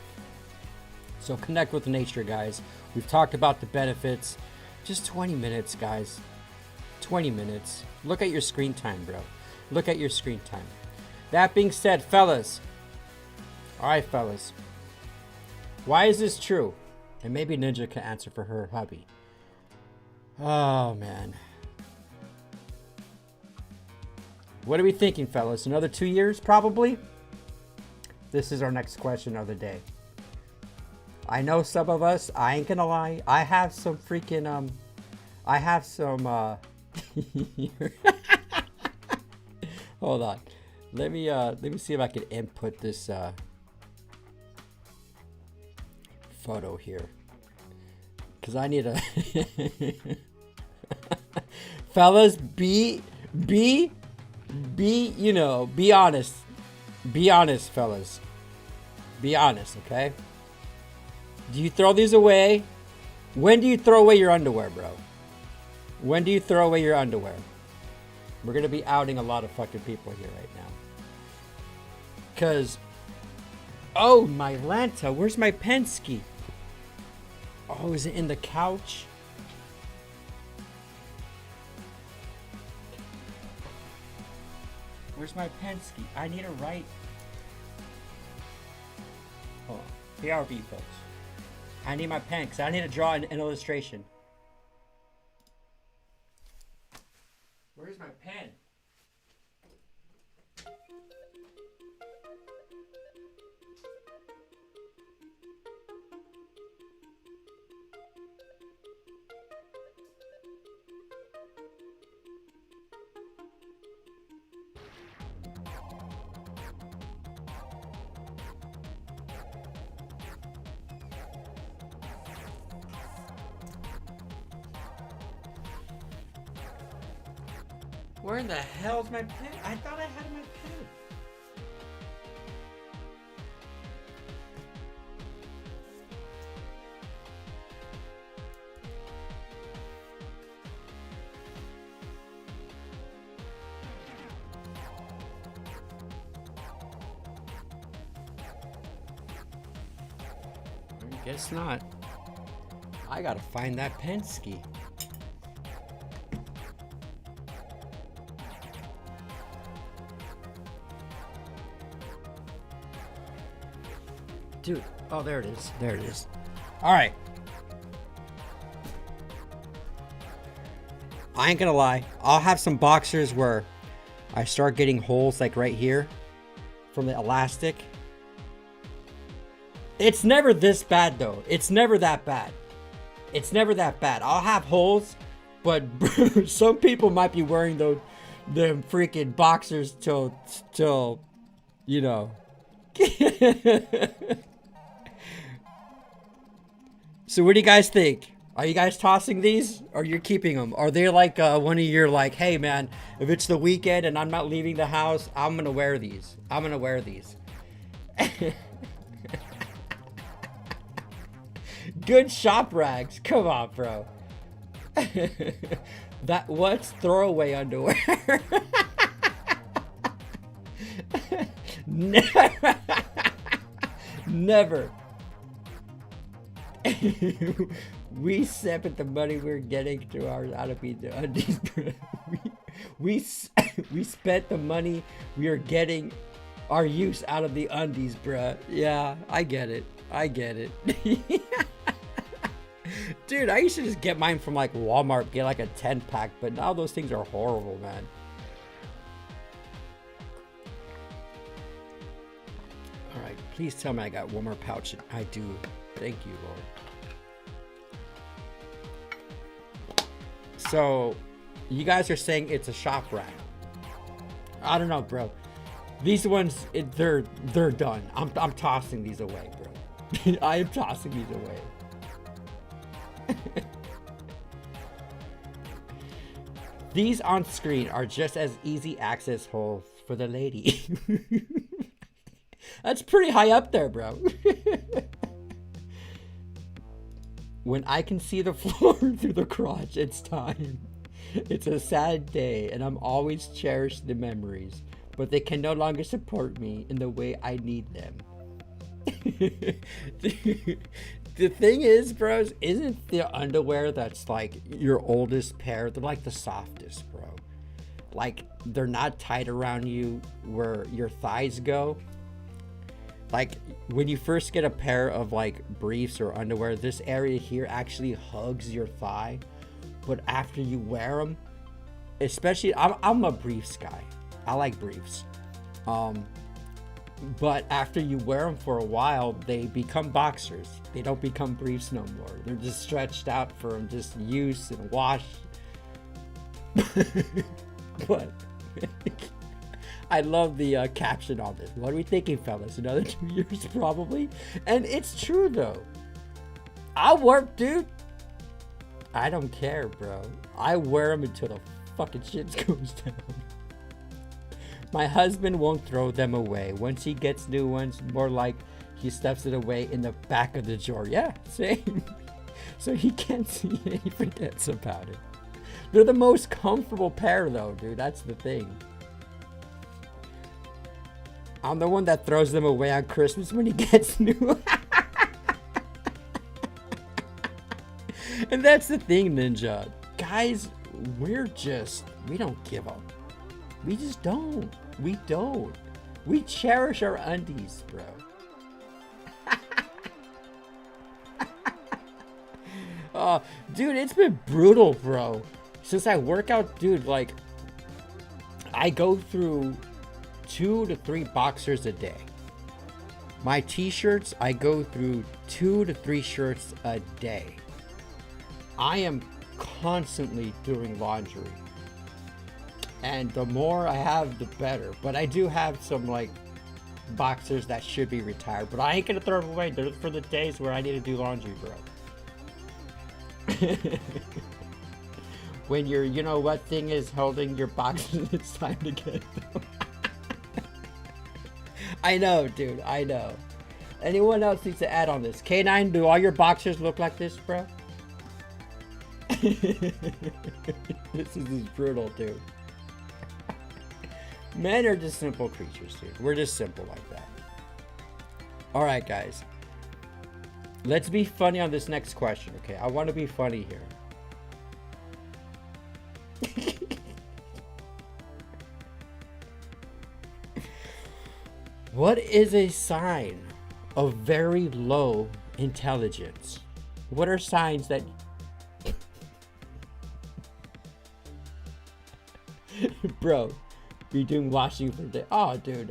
So connect with nature, guys. We've talked about the benefits. Just 20 minutes, guys. 20 minutes. Look at your screen time, bro. Look at your screen time. That being said, fellas. All right, fellas. Why is this true? And maybe Ninja can answer for her hubby. Oh, man. What are we thinking, fellas? Another 2 years, probably? This is our next question of the day. I know some of us, I ain't gonna lie, I have some freaking, hold on. Let me see if I can input this, photo here. Cause I need a, fellas, be, you know, be honest. Be honest, fellas. Be honest, okay? Do you throw these away? When do you throw away your underwear, bro? When do you throw away your underwear? We're going to be outing a lot of fucking people here right now. Because, oh, my Lanta. Where's my Penske? Oh, is it in the couch? Where's my Penske? I need to write. Hold on. BRB, folks. I need my pen because I need to draw an illustration. Where in the hell's my pen? I thought I had my pen. Guess not. I gotta find that Penske. Dude, oh, there it is. There it is. All right. I ain't gonna lie. I'll have some boxers where I start getting holes like right here from the elastic. It's never this bad though. It's never that bad. It's never that bad. I'll have holes, but some people might be wearing them freaking boxers till you know. So what do you guys think? Are you guys tossing these or you're keeping them? Are they like one of your like, hey man, if it's the weekend and I'm not leaving the house, I'm gonna wear these. I'm gonna wear these. Good shop rags. Come on, bro. That what's throwaway underwear? Never. Never. We separate the money we're getting to our out of the undies. we spent the money we are getting our use out of the undies, bruh. Yeah, I get it. I get it. Dude, I used to just get mine from like Walmart, get like a 10-pack, but now those things are horrible, man. All right, please tell me I got one more pouch. I do. Thank you, Lord. So, you guys are saying it's a shop rack. I don't know, bro. These ones, they're done. I'm tossing these away, bro. I am tossing these away. These on screen are just as easy access holes for the lady. That's pretty high up there, bro. When I can see the floor through the crotch, it's time. It's a sad day, and I'm always cherish the memories, but they can no longer support me in the way I need them. The thing is, bros, isn't the underwear that's like your oldest pair, they're like the softest, bro. Like, they're not tight around you where your thighs go. Like, when you first get a pair of like briefs or underwear, this area here actually hugs your thigh. But after you wear them, especially, I'm a briefs guy. I like briefs. But after you wear them for a while, they become boxers. They don't become briefs no more. They're just stretched out for just use and wash. But I love the caption on this. What are we thinking, fellas? Another 2 years probably? And it's true though. I'll work, dude. I don't care, bro. I wear them until the fucking shit goes down. My husband won't throw them away. Once he gets new ones, more like he stuffs it away in the back of the drawer. Yeah, same. So he can't see it. He forgets about it. They're the most comfortable pair though, dude. That's the thing. I'm the one that throws them away on Christmas when he gets new. And that's the thing, Ninja. Guys, we don't give up. We just don't. We don't. We cherish our undies, bro. Dude, it's been brutal, bro. Since I work out, dude, like, I go through 2 to 3 boxers a day. My t-shirts, I go through 2 to 3 shirts a day. I am constantly doing laundry. And the more I have, the better. But I do have some, like, boxers that should be retired. But I ain't gonna throw them away. They're for the days where I need to do laundry, bro. when your you know what thing is holding your boxes, it's time to get them. I know, dude. I know. Anyone else needs to add on this? K9, do all your boxers look like this, bro? This is brutal, dude. Men are just simple creatures, dude. We're just simple like that. Alright, guys. Let's be funny on this next question, okay? I want to be funny here. What is a sign of very low intelligence? What are signs that... Bro, be doing washing for day. Oh, dude,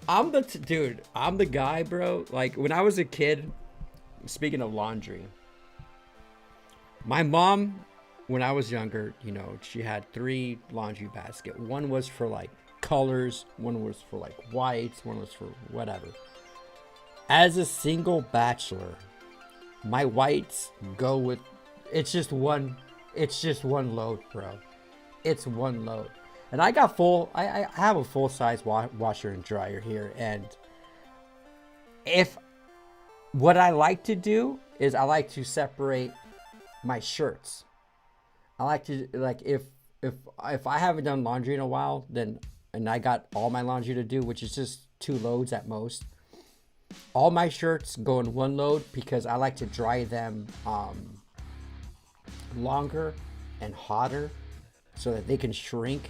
I'm the guy, bro. Like, when I was a kid, speaking of laundry, my mom, when I was younger, you know, she had 3 laundry baskets. One was for, like, colors, one was for, like, whites, one was for whatever. As a single bachelor, my whites go with, it's just one load, bro. It's one load. And I got I have a full-size washer and dryer here, and what I like to do is I like to separate my shirts. I like to, like, if I haven't done laundry in a while, then, and I got all my laundry to do, which is just 2 loads at most, all my shirts go in 1 load because I like to dry them longer and hotter so that they can shrink.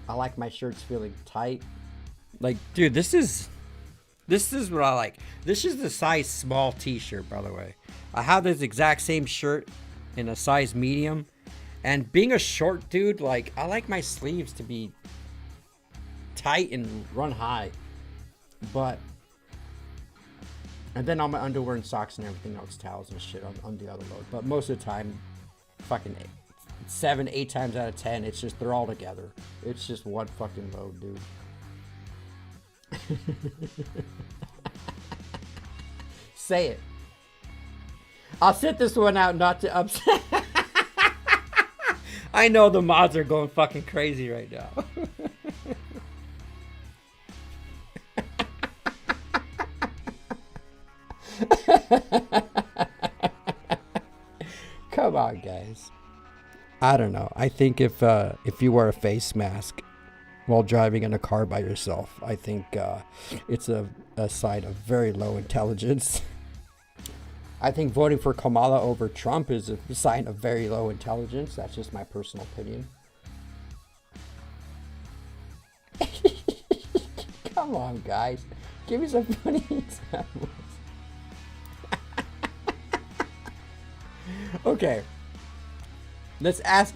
I like my shirts feeling tight. Like, dude, this is what I like. This is the size small t-shirt, by the way. I have this exact same shirt in a size medium. And being a short dude, like, I like my sleeves to be tight and run high. And then all my underwear and socks and everything else, towels and shit on the other load. But most of the time, fucking 7-8 times out of 10, it's just, they're all together. It's just one fucking load, dude. Say it. I'll sit this one out not to upset. I know the mods are going fucking crazy right now. Come on, guys. I don't know. I think if you wear a face mask while driving in a car by yourself, I think it's a sign of very low intelligence. I think voting for Kamala over Trump is a sign of very low intelligence. That's just my personal opinion. Come on, guys. Give me some funny examples. Okay. Let's ask...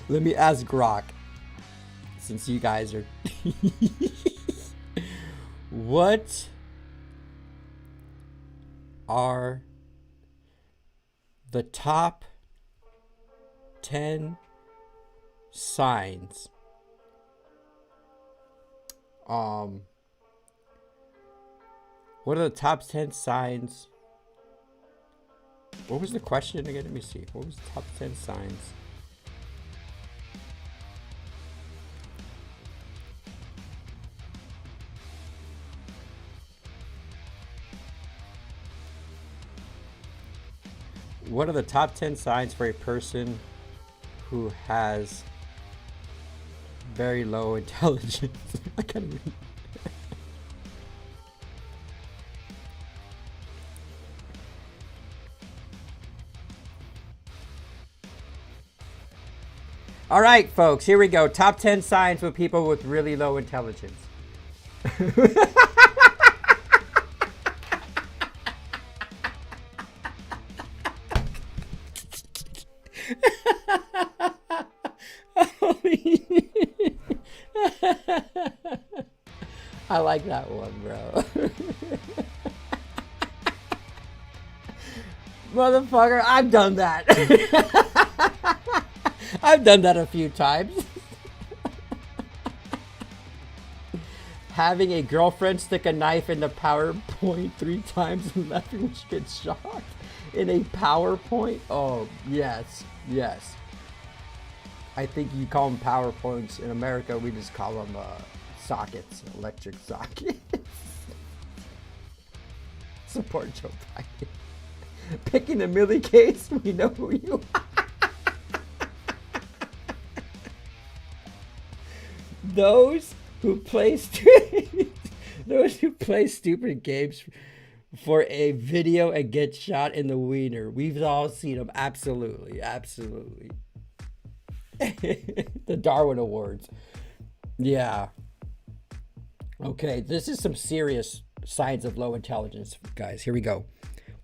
Let me ask Grok. Since you guys are... What are the top 10 signs what are the top 10 signs? What was the question again? Let me see. What was the top 10 signs? What are the top 10 signs for a person who has very low intelligence? I can't even... All right, folks, here we go. Top 10 signs for people with really low intelligence. I like that one, bro. Motherfucker, I've done that. I've done that a few times. Having a girlfriend stick a knife in the PowerPoint 3 times and laughing when she gets shocked. In a PowerPoint? Oh, yes. Yes. I think you call them PowerPoints. In America, we just call them sockets, electric sockets. Support Joe Biden. Picking the Millie case, we know who you are. Those who play stupid games for a video and get shot in the wiener. We've all seen them. Absolutely. Absolutely. The Darwin Awards. Yeah. Okay, this is some serious signs of low intelligence, guys. Here we go.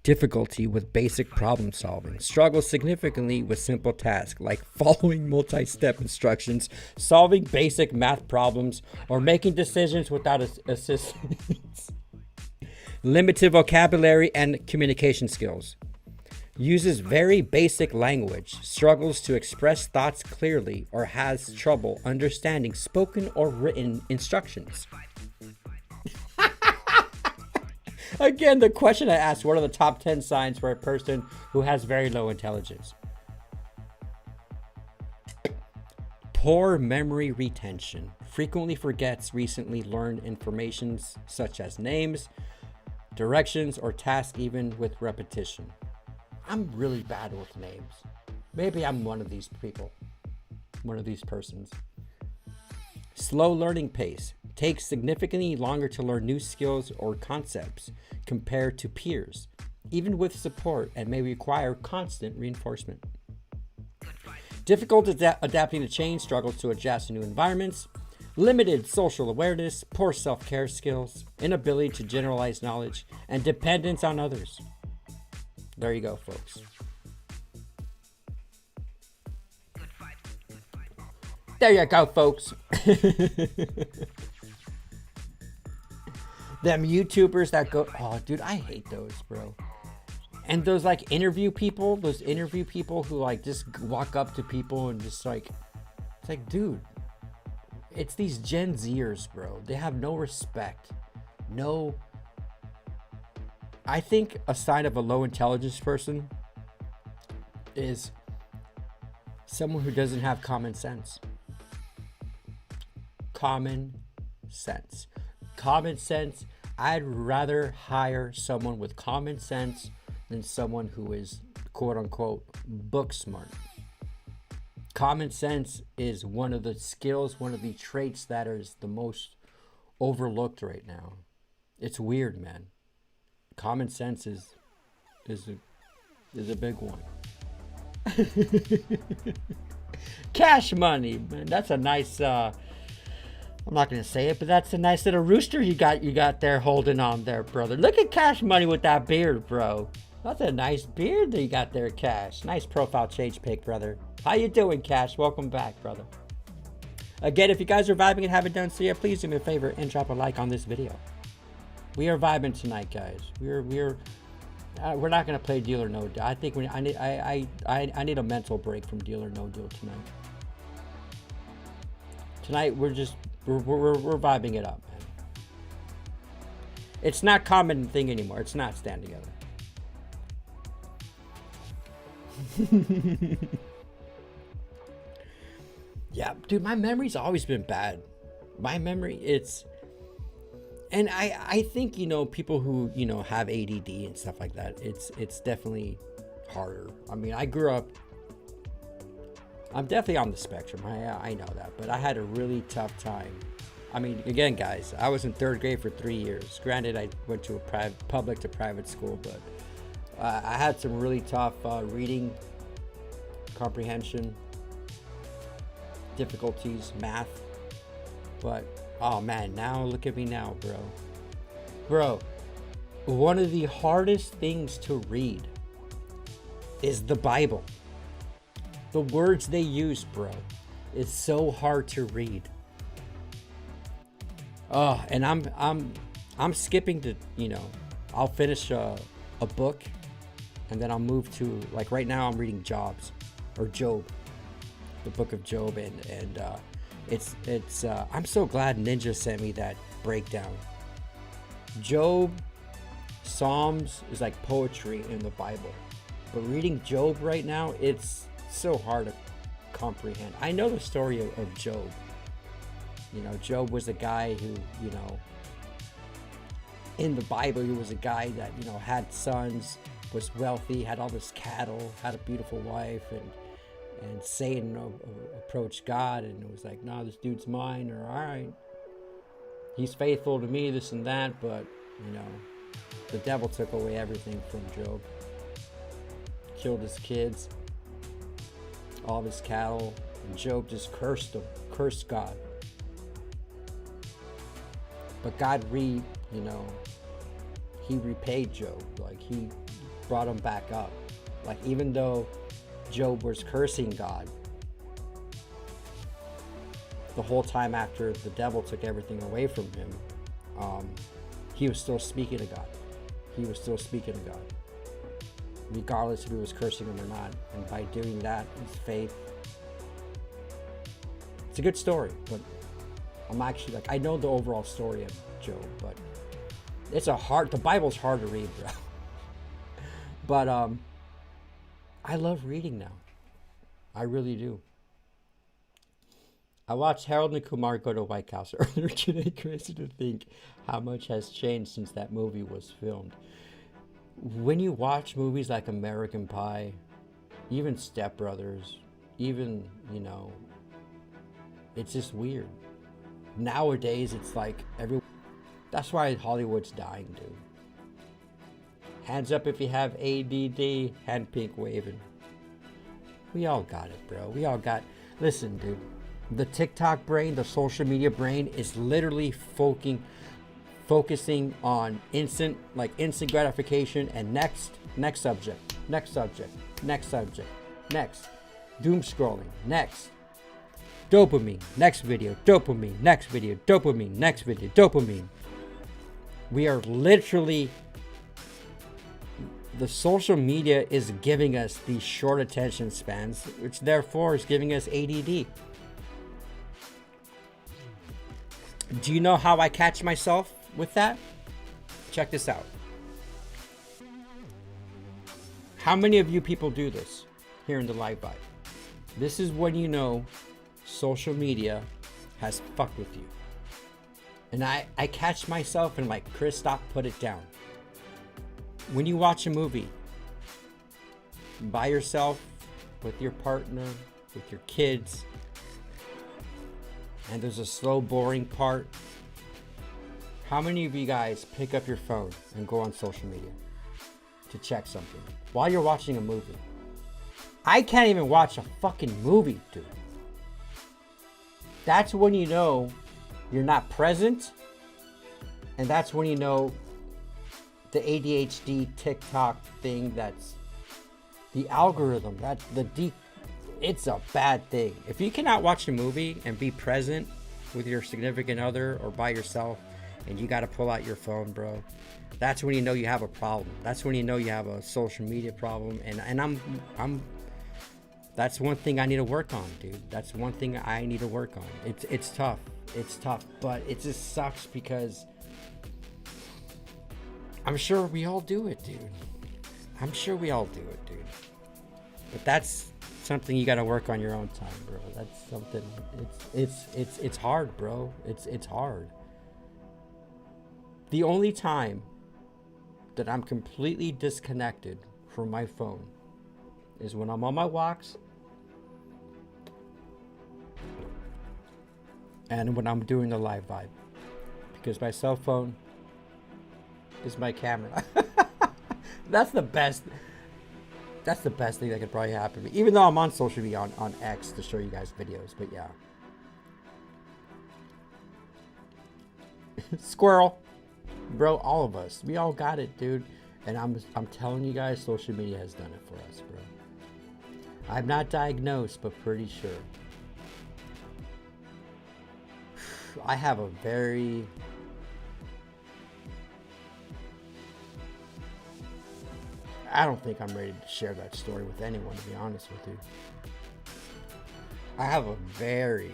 Difficulty with basic problem solving. Struggle significantly with simple tasks like following multi-step instructions, solving basic math problems, or making decisions without assistance. Limited vocabulary and communication skills. Uses very basic language, struggles to express thoughts clearly, or has trouble understanding spoken or written instructions. Again, the question I asked, what are the top 10 signs for a person who has very low intelligence? Poor memory retention. Frequently forgets recently learned information such as names, directions, or tasks, even with repetition. I'm really bad with names. Maybe I'm one of these people. One of these persons. Slow learning pace. Takes significantly longer to learn new skills or concepts compared to peers, even with support, and may require constant reinforcement. Difficult adapting to change, struggles to adjust to new environments, limited social awareness, poor self-care skills, inability to generalize knowledge, and dependence on others. There you go, folks. There you go, folks. Them YouTubers that go, oh, dude, I hate those, bro. And those like interview people who like just walk up to people and just like, it's like, dude, it's these Gen Zers, bro. They have no respect. No. I think a sign of a low intelligence person is someone who doesn't have common sense. Common sense. Common sense. I'd rather hire someone with common sense than someone who is quote unquote book smart. Common sense is one of the skills, one of the traits that is the most overlooked right now. It's weird, man. Common sense is a big one. Cash money, man. That's a nice I'm not gonna say it, but that's a nice little rooster you got there holding on there, brother. Look at Cash Money with that beard, bro. That's a nice beard that you got there, Cash. Nice profile change pic, brother. How you doing, Cash? Welcome back, brother. Again, if you guys are vibing and haven't done so yet, please do me a favor and drop a like on this video. We are vibing tonight, guys. We're not gonna play Deal or No Deal. I think I need a mental break from Deal or No Deal tonight. Tonight we're vibing it up, man. It's not common thing anymore. It's not stand together. Yeah, dude, my memory's always been bad. My memory, and I think, you know, people who, you know, have ADD and stuff like that, it's definitely harder. I mean, I grew up, I'm definitely on the spectrum. I know that, but I had a really tough time. I mean, again, guys, I was in 3rd grade for 3 years. Granted, I went to a public to private school, but I had some really tough reading comprehension difficulties, math. But oh man, now look at me now, bro. One of the hardest things to read is the Bible. The words they use, bro, is so hard to read. Oh, and I'm skipping to, you know, I'll finish a book and then I'll move to, like, right now I'm reading Job, the book of Job, and it's I'm so glad Ninja sent me that breakdown. Job, Psalms is like poetry in the Bible. But reading Job right now, it's so hard to comprehend. I know the story of Job. You know, Job was a guy who, you know, in the Bible, he was a guy that, you know, had sons, was wealthy, had all this cattle, had a beautiful wife, and Satan approached God, and it was like, nah, this dude's mine, or all right, he's faithful to me, this and that, but, you know, the devil took away everything from Job. Killed his kids, all of his cattle, and Job just cursed God. But God he repaid Job. Like, he brought him back up. Like, even though Job was cursing God the whole time after the devil took everything away from him, he was still speaking to God. He was still speaking to God, regardless if he was cursing him or not. And by doing that, his faith. It's a good story, but I'm actually, like, I know the overall story of Job, but the Bible's hard to read, bro. But I love reading now. I really do. I watched Harold and Kumar go to White House earlier today. Crazy to think how much has changed since that movie was filmed. When you watch movies like American Pie, even Step Brothers, even, you know, it's just weird. Nowadays, it's like that's why Hollywood's dying, dude. Hands up if you have ADD, hand pink waving. We all got it, bro. We all got... Listen, dude. The TikTok brain, the social media brain is literally focusing on instant gratification and next subject, next doom scrolling, next dopamine, next video, dopamine. We are literally, the social media is giving us these short attention spans, which therefore is giving us ADD. Do you know how I catch myself with that? Check this out. How many of you people do this here in the live vibe? This is when you know social media has fucked with you. And I catch myself and like, Chris, stop, put it down. When you watch a movie by yourself, with your partner, with your kids, and there's a slow, boring part, how many of you guys pick up your phone and go on social media to check something while you're watching a movie? I can't even watch a fucking movie, dude. That's when you know you're not present, and that's when you know the ADHD TikTok thing, that's the algorithm, it's a bad thing. If you cannot watch a movie and be present with your significant other or by yourself, and you got to pull out your phone, bro, that's when you know you have a problem. That's when you know you have a social media problem. And I'm that's one thing I need to work on, dude. That's one thing I need to work on. It's tough. It's tough, but it just sucks because I'm sure we all do it, dude. But that's something you got to work on your own time, bro. That's something. It's hard, bro. It's hard. The only time that I'm completely disconnected from my phone is when I'm on my walks and when I'm doing the live vibe, because my cell phone is my camera. That's the best thing that could probably happen to me, even though I'm on social media on X to show you guys videos. But yeah. Squirrel. Bro, all of us, we all got it, dude. And I'm telling you guys, social media has done it for us, bro. I'm not diagnosed, but pretty sure. I have a very... I don't think I'm ready to share that story with anyone, to be honest with you. I have a very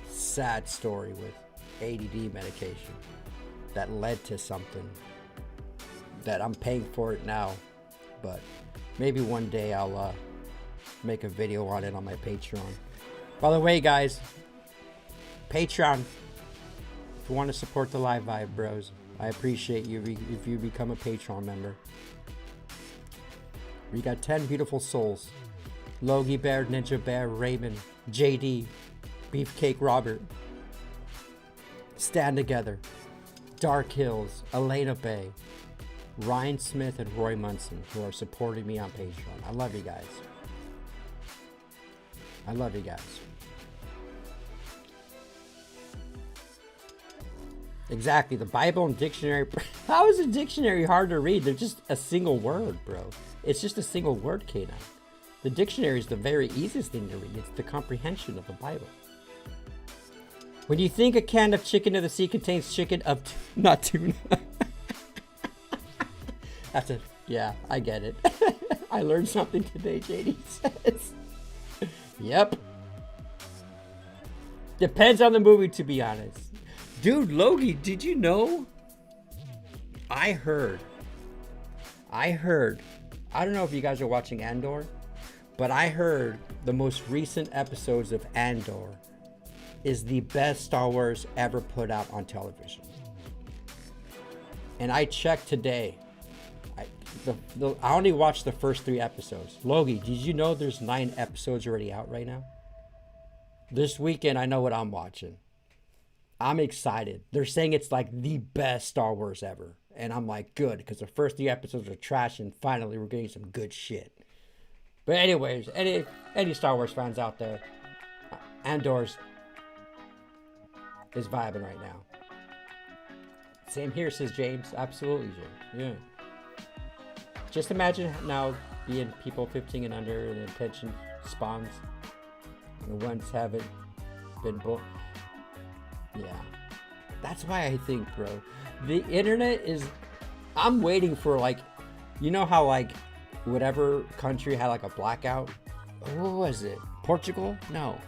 sad story with ADD medication that led to something that I'm paying for it now. but maybe one day I'll make a video on it on my Patreon. By the way, guys, Patreon, if you want to support the Live Vibe Bros, I appreciate you if you become a Patreon member. We got 10 beautiful souls. Logie Bear, Ninja Bear, Raymond, JD, Beefcake Robert, Stand Together, Dark Hills, Elena Bay, Ryan Smith, and Roy Munson, who are supporting me on Patreon. I love you guys. I love you guys. Exactly, the Bible and dictionary. How is a dictionary hard to read? They're just a single word, bro. It's just a single word, K9. The dictionary is the very easiest thing to read. It's the comprehension of the Bible. When you think a can of chicken of the sea contains chicken of, not tuna. That's it. Yeah, I get it. I learned something today, JD says. Yep. Depends on the movie, to be honest. Dude, Logie, did you know? I heard. I don't know if you guys are watching Andor, but I heard the most recent episodes of Andor is the best Star Wars ever put out on television. And I checked today. I only watched the first 3 episodes. Logie, did you know there's 9 episodes already out right now? This weekend, I know what I'm watching. I'm excited. They're saying it's like the best Star Wars ever. And I'm like, good, because the first 3 episodes are trash and finally we're getting some good shit. But anyways, any Star Wars fans out there, Andor's is vibing right now. Same here, says James. Absolutely, James. Yeah. Just imagine now being people 15 and under and the attention spawns. And the ones haven't been booked. Yeah. That's why I think, bro, the internet is, I'm waiting for, like, you know how, like, whatever country had, like, a blackout? What was it? Portugal? No.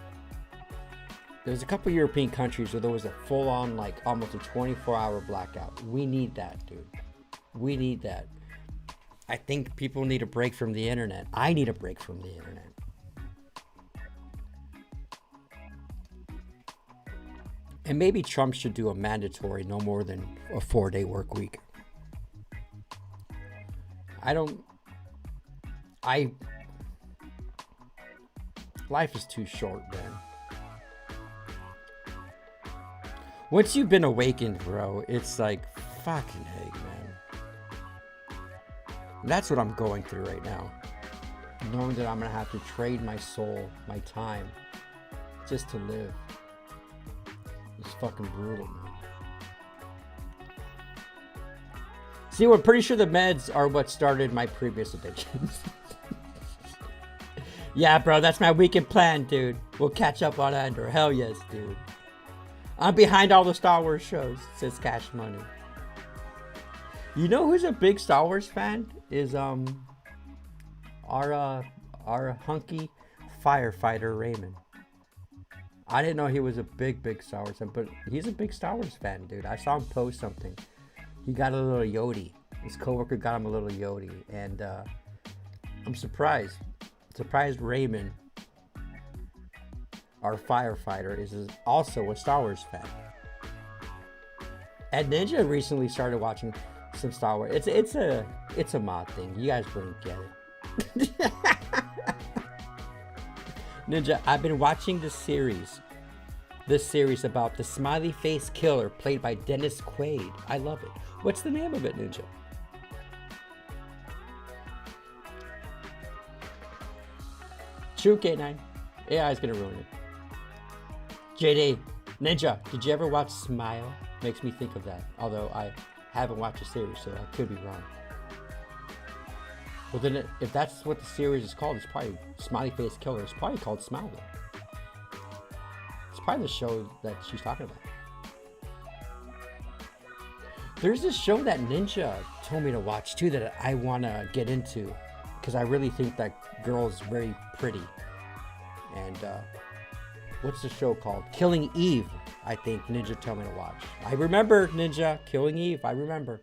There's a couple European countries where there was a full-on, like, almost a 24-hour blackout. We need that, dude. We need that. I think people need a break from the internet. I need a break from the internet. And maybe Trump should do a mandatory no more than a 4-day work week. Life is too short, man. Once you've been awakened, bro, it's like, fucking heck, man. And that's what I'm going through right now. Knowing that I'm going to have to trade my soul, my time, just to live. It's fucking brutal, man. See, we're pretty sure the meds are what started my previous addictions. Yeah, bro, that's my weekend plan, dude. We'll catch up on Andor. Hell yes, dude. I'm behind all the Star Wars shows, says Cash Money. You know who's a big Star Wars fan? Is our hunky firefighter Raymond. I didn't know he was a big Star Wars fan, but he's a big Star Wars fan, dude. I saw him post something. He got a little Yodi. His coworker got him a little Yodi, and I'm surprised. Surprised Raymond, our firefighter, is also a Star Wars fan. And Ninja recently started watching some Star Wars. It's a mod thing. You guys wouldn't get it. Ninja, I've been watching this series about the smiley face killer played by Dennis Quaid. I love it. What's the name of it, Ninja? True, K9. AI is gonna ruin it. JD, Ninja, did you ever watch Smile? Makes me think of that. Although I haven't watched the series, so I could be wrong. Well, then, if that's what the series is called, it's probably Smiley Face Killer. It's probably called Smile, though. It's probably the show that she's talking about. There's this show that Ninja told me to watch, too, that I want to get into. Because I really think that girl is very pretty. And, what's the show called? Killing Eve, I think Ninja told me to watch. I remember, Ninja, Killing Eve, I remember.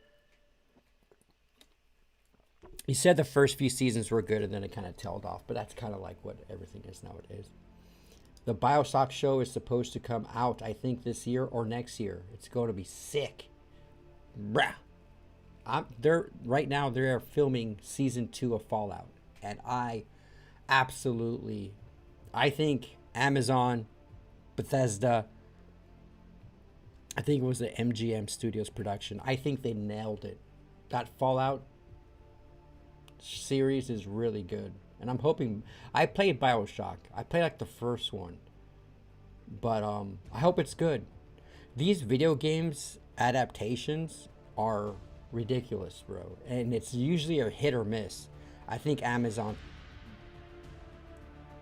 He said the first few seasons were good and then it kind of tailed off, but that's kind of like what everything is nowadays. The BioShock show is supposed to come out, I think, this year or next year. It's going to be sick. Bruh. Right now they're filming season 2 of Fallout, and I think Amazon, Bethesda, I think it was the MGM Studios production, I think they nailed it. That Fallout series is really good, and I'm hoping. I played BioShock. I played like the first one, but I hope it's good. These video games adaptations are ridiculous, bro, and it's usually a hit or miss. I think Amazon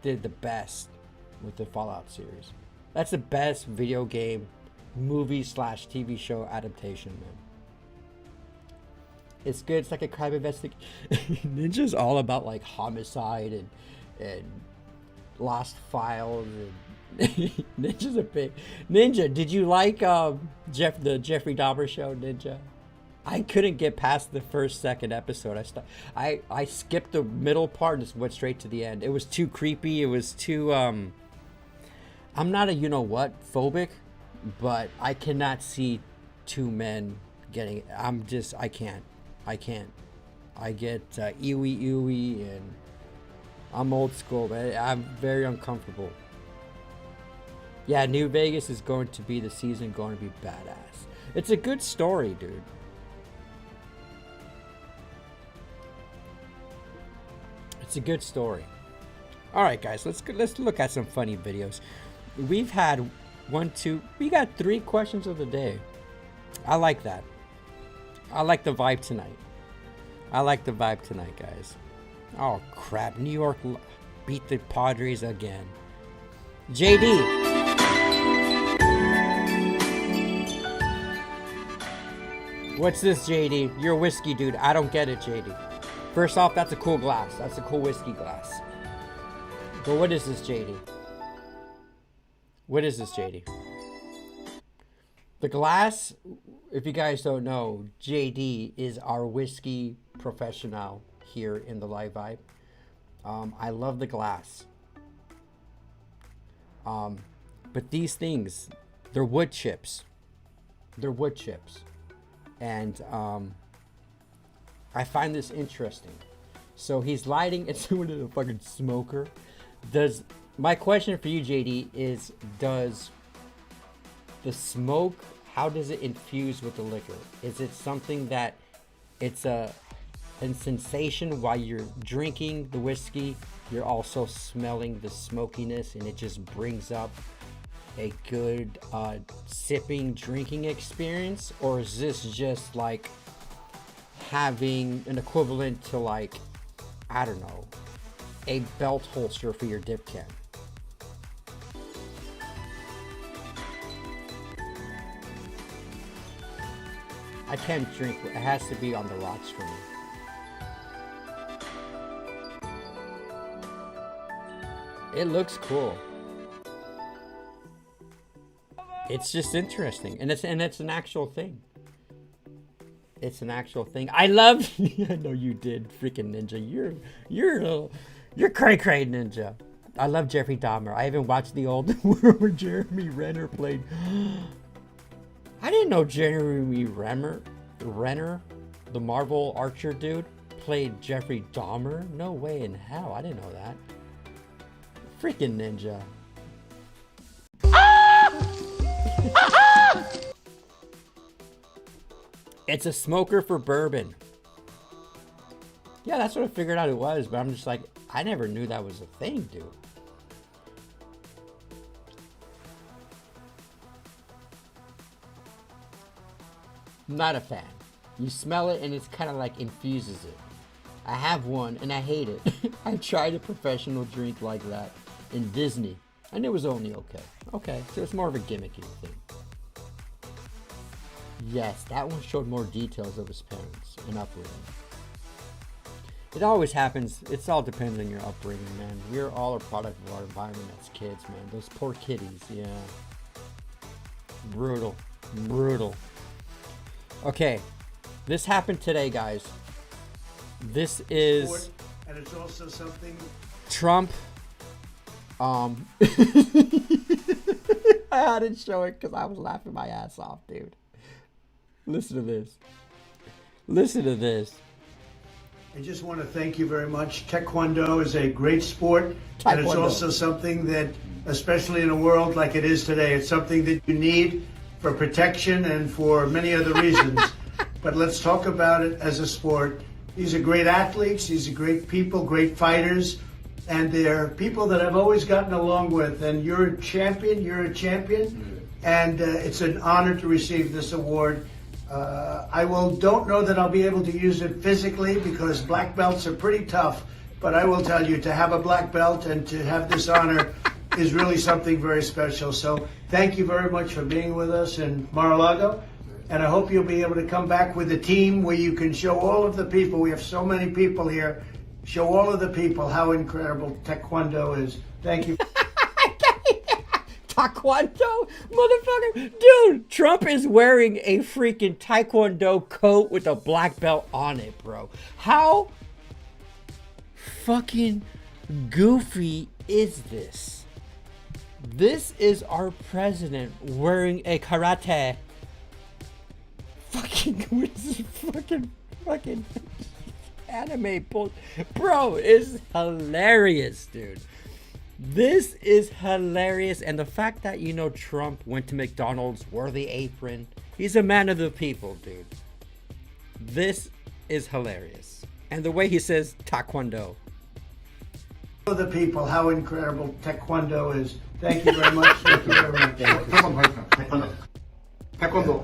did the best with the Fallout series. That's the best video game movie / TV show adaptation, man. It's good. It's like a crime investigation. Ninja's all about like homicide and lost files. And Ninja's a big Ninja. Did you like the Jeffrey Dahmer show, Ninja? I couldn't get past the second episode. I skipped the middle part and just went straight to the end. It was too creepy. It was too I'm not a phobic, but I cannot see two men getting. I can't. I get ooey, and I'm old school, but I'm very uncomfortable. Yeah, New Vegas is going to be going to be badass. It's a good story, dude. It's a good story. All right, guys, let's look at some funny videos. We've had we got 3 questions of the day. I like that. I like the vibe tonight. Guys. Oh, crap. New York beat the Padres again. JD. What's this, JD? You're a whiskey dude. I don't get it, JD. First off, that's a cool glass. That's a cool whiskey glass. But what is this, JD? The glass, if you guys don't know, JD is our whiskey professional here in the Live Vibe. I love the glass. But these things, they're wood chips. And I find this interesting. So he's lighting it with a fucking smoker. My question for you, JD, is does the smoke, how does it infuse with the liquor? Is it something that it's a sensation while you're drinking the whiskey, you're also smelling the smokiness, and it just brings up a good sipping, drinking experience? Or is this just like having an equivalent to, like, I don't know, a belt holster for your dip can? I can't drink. It has to be on the rocks for me. It looks cool. It's just interesting, and it's an actual thing. I love. I know you did, freaking Ninja. You're cray cray, Ninja. I love Jeffrey Dahmer. I haven't watched the old where Jeremy Renner played. I didn't know Jeremy Renner, the Marvel Archer dude, played Jeffrey Dahmer. No way in hell. I didn't know that. Freaking Ninja. It's a smoker for bourbon. Yeah, that's what I figured out it was, but I'm just like, I never knew that was a thing, dude. Not a fan. You smell it and it's kind of like infuses it. I have one and I hate it. I tried a professional drink like that in Disney and it was only okay. Okay, so it's more of a gimmicky thing. Yes, that one showed more details of his parents and upbringing. It always happens. It all depends on your upbringing, man. We're all a product of our environment as kids, man. Those poor kiddies, yeah. Brutal. Okay, this happened today, guys. This is and it's also something Trump. I had to show it because I was laughing my ass off, dude. Listen to this. Listen to this. I just want to thank you very much. Taekwondo is a great sport, and it's also something that, especially in a world like it is today, it's something that you need for protection and for many other reasons. But let's talk about it as a sport. These are great athletes. These are great people, great fighters, and they're people that I've always gotten along with. And you're a champion. You're a champion, and it's an honor to receive this award. I don't know that I'll be able to use it physically because black belts are pretty tough, but I will tell you, to have a black belt and to have this honor is really something very special. So thank you very much for being with us in Mar-a-Lago, and I hope you'll be able to come back with a team where you can show all of the people, we have so many people here, show all of the people how incredible Taekwondo is. Thank you. Taekwondo? Motherfucker. Dude, Trump is wearing a freaking Taekwondo coat with a black belt on it, bro. How fucking goofy is this? This is our president wearing a karate. Fucking, what is this fucking anime bull? Bro, it's hilarious, dude. This is hilarious, and the fact that, you know, Trump went to McDonald's, wore the apron. He's a man of the people, dude. This is hilarious. And the way he says Taekwondo. All of the people, how incredible Taekwondo is. Thank you very much. Thank you very much. Taekwondo. Taekwondo.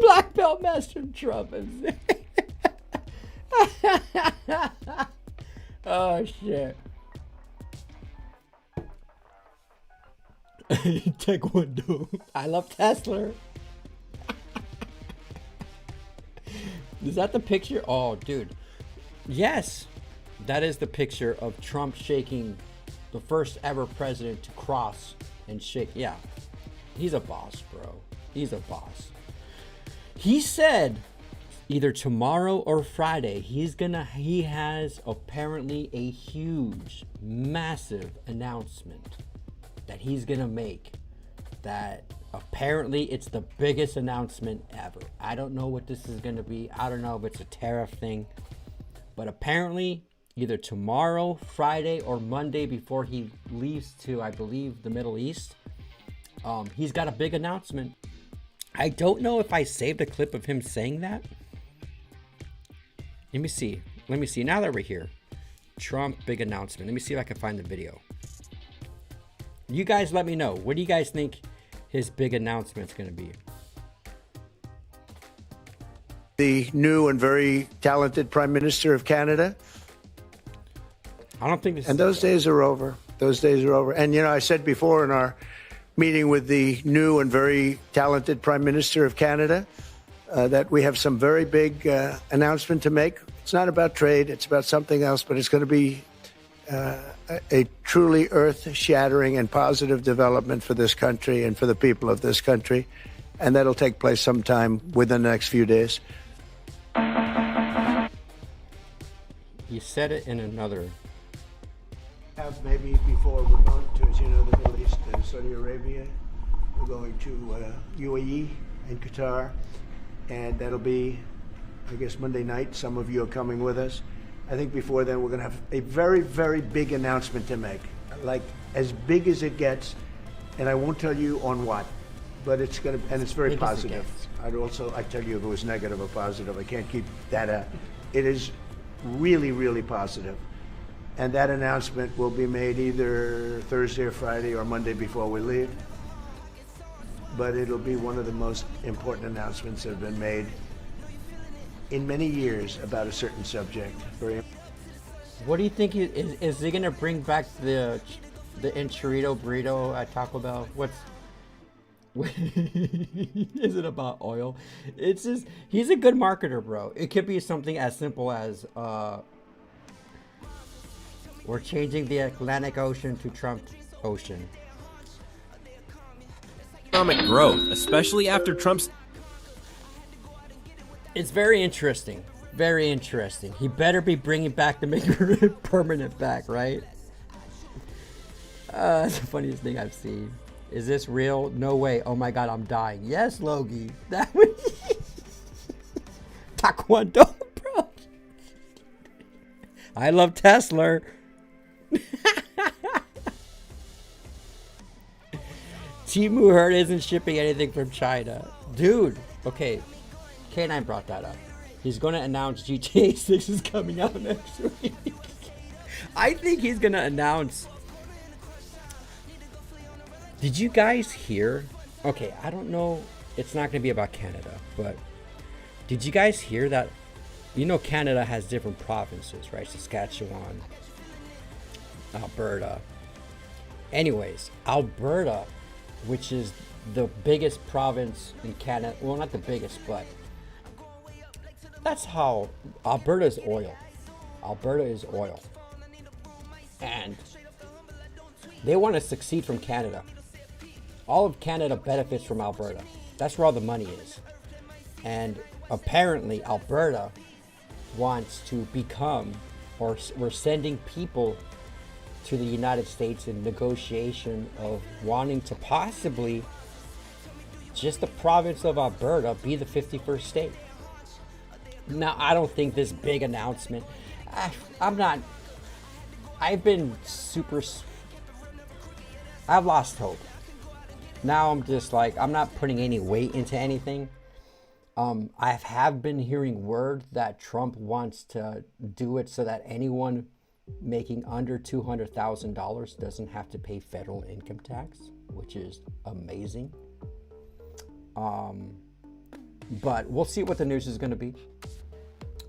Black belt master Trump. Oh shit. Taekwondo. I love Tesla. Is that the picture? Oh, dude. Yes. That is the picture of Trump shaking the first ever president to cross and shake. Yeah. He's a boss, bro. He's a boss. He said either tomorrow or Friday, he has apparently a huge, massive announcement that he's gonna make. That apparently it's the biggest announcement ever. I don't know what this is gonna be. I don't know if it's a tariff thing, but apparently either tomorrow, Friday, or Monday before he leaves to, I believe, the Middle East, he's got a big announcement. I don't know if I saved a clip of him saying that. Let me see. Now that we're here, Trump big announcement. Let me see if I can find the video. You guys let me know. What do you guys think his big announcement's going to be? The new and very talented Prime Minister of Canada. I don't think this. And those days are over. Those days are over. And, you know, I said before in our meeting with the new and very talented Prime Minister of Canada that we have some very big announcement to make. It's not about trade. It's about something else, but it's going to be a truly earth-shattering and positive development for this country and for the people of this country. And that'll take place sometime within the next few days. You said it in another. Maybe before we're going to, as you know, the Middle East and Saudi Arabia. We're going to UAE and Qatar. And that'll be, I guess, Monday night. Some of you are coming with us. I think before then we're going to have a very, very big announcement to make. Like, as big as it gets. And I won't tell you on what. But it's going to, and it's very positive. I tell you if it was negative or positive. I can't keep that out. It is really, really positive. And that announcement will be made either Thursday or Friday or Monday before we leave. But it'll be one of the most important announcements that have been made in many years about a certain subject. What do you think? Is he going to bring back the enchilada burrito at Taco Bell? Is it about oil? It's just, he's a good marketer, bro. It could be something as simple as we're changing the Atlantic Ocean to Trump Ocean. Economic growth, especially after Trump's It's very interesting. Very interesting. He better be bringing back the Maker permanent back, right? That's the funniest thing I've seen. Is this real? No way. Oh my god, I'm dying. Yes, Logie. That was Taekwondo, bro. I love Tesla. Timu Herd isn't shipping anything from China. Dude, okay. K9 brought that up. He's going to announce GTA 6 is coming out next week. I think he's going to announce... Did you guys hear? Okay, I don't know. It's not going to be about Canada, but did you guys hear that? You know, Canada has different provinces, right? Saskatchewan, Alberta. Anyways, Alberta, which is the biggest province in Canada. Well, not the biggest, but that's how Alberta is oil. Alberta is oil. And they want to succeed from Canada. All of Canada benefits from Alberta. That's where all the money is. And apparently Alberta wants to become, or we're sending people to the United States in negotiation of wanting to possibly just the province of Alberta be the 51st state. Now, I don't think this big announcement, I've been I've lost hope. Now I'm just like, I'm not putting any weight into anything. I have been hearing word that Trump wants to do it so that anyone making under $200,000 doesn't have to pay federal income tax, which is amazing. But we'll see what the news is going to be.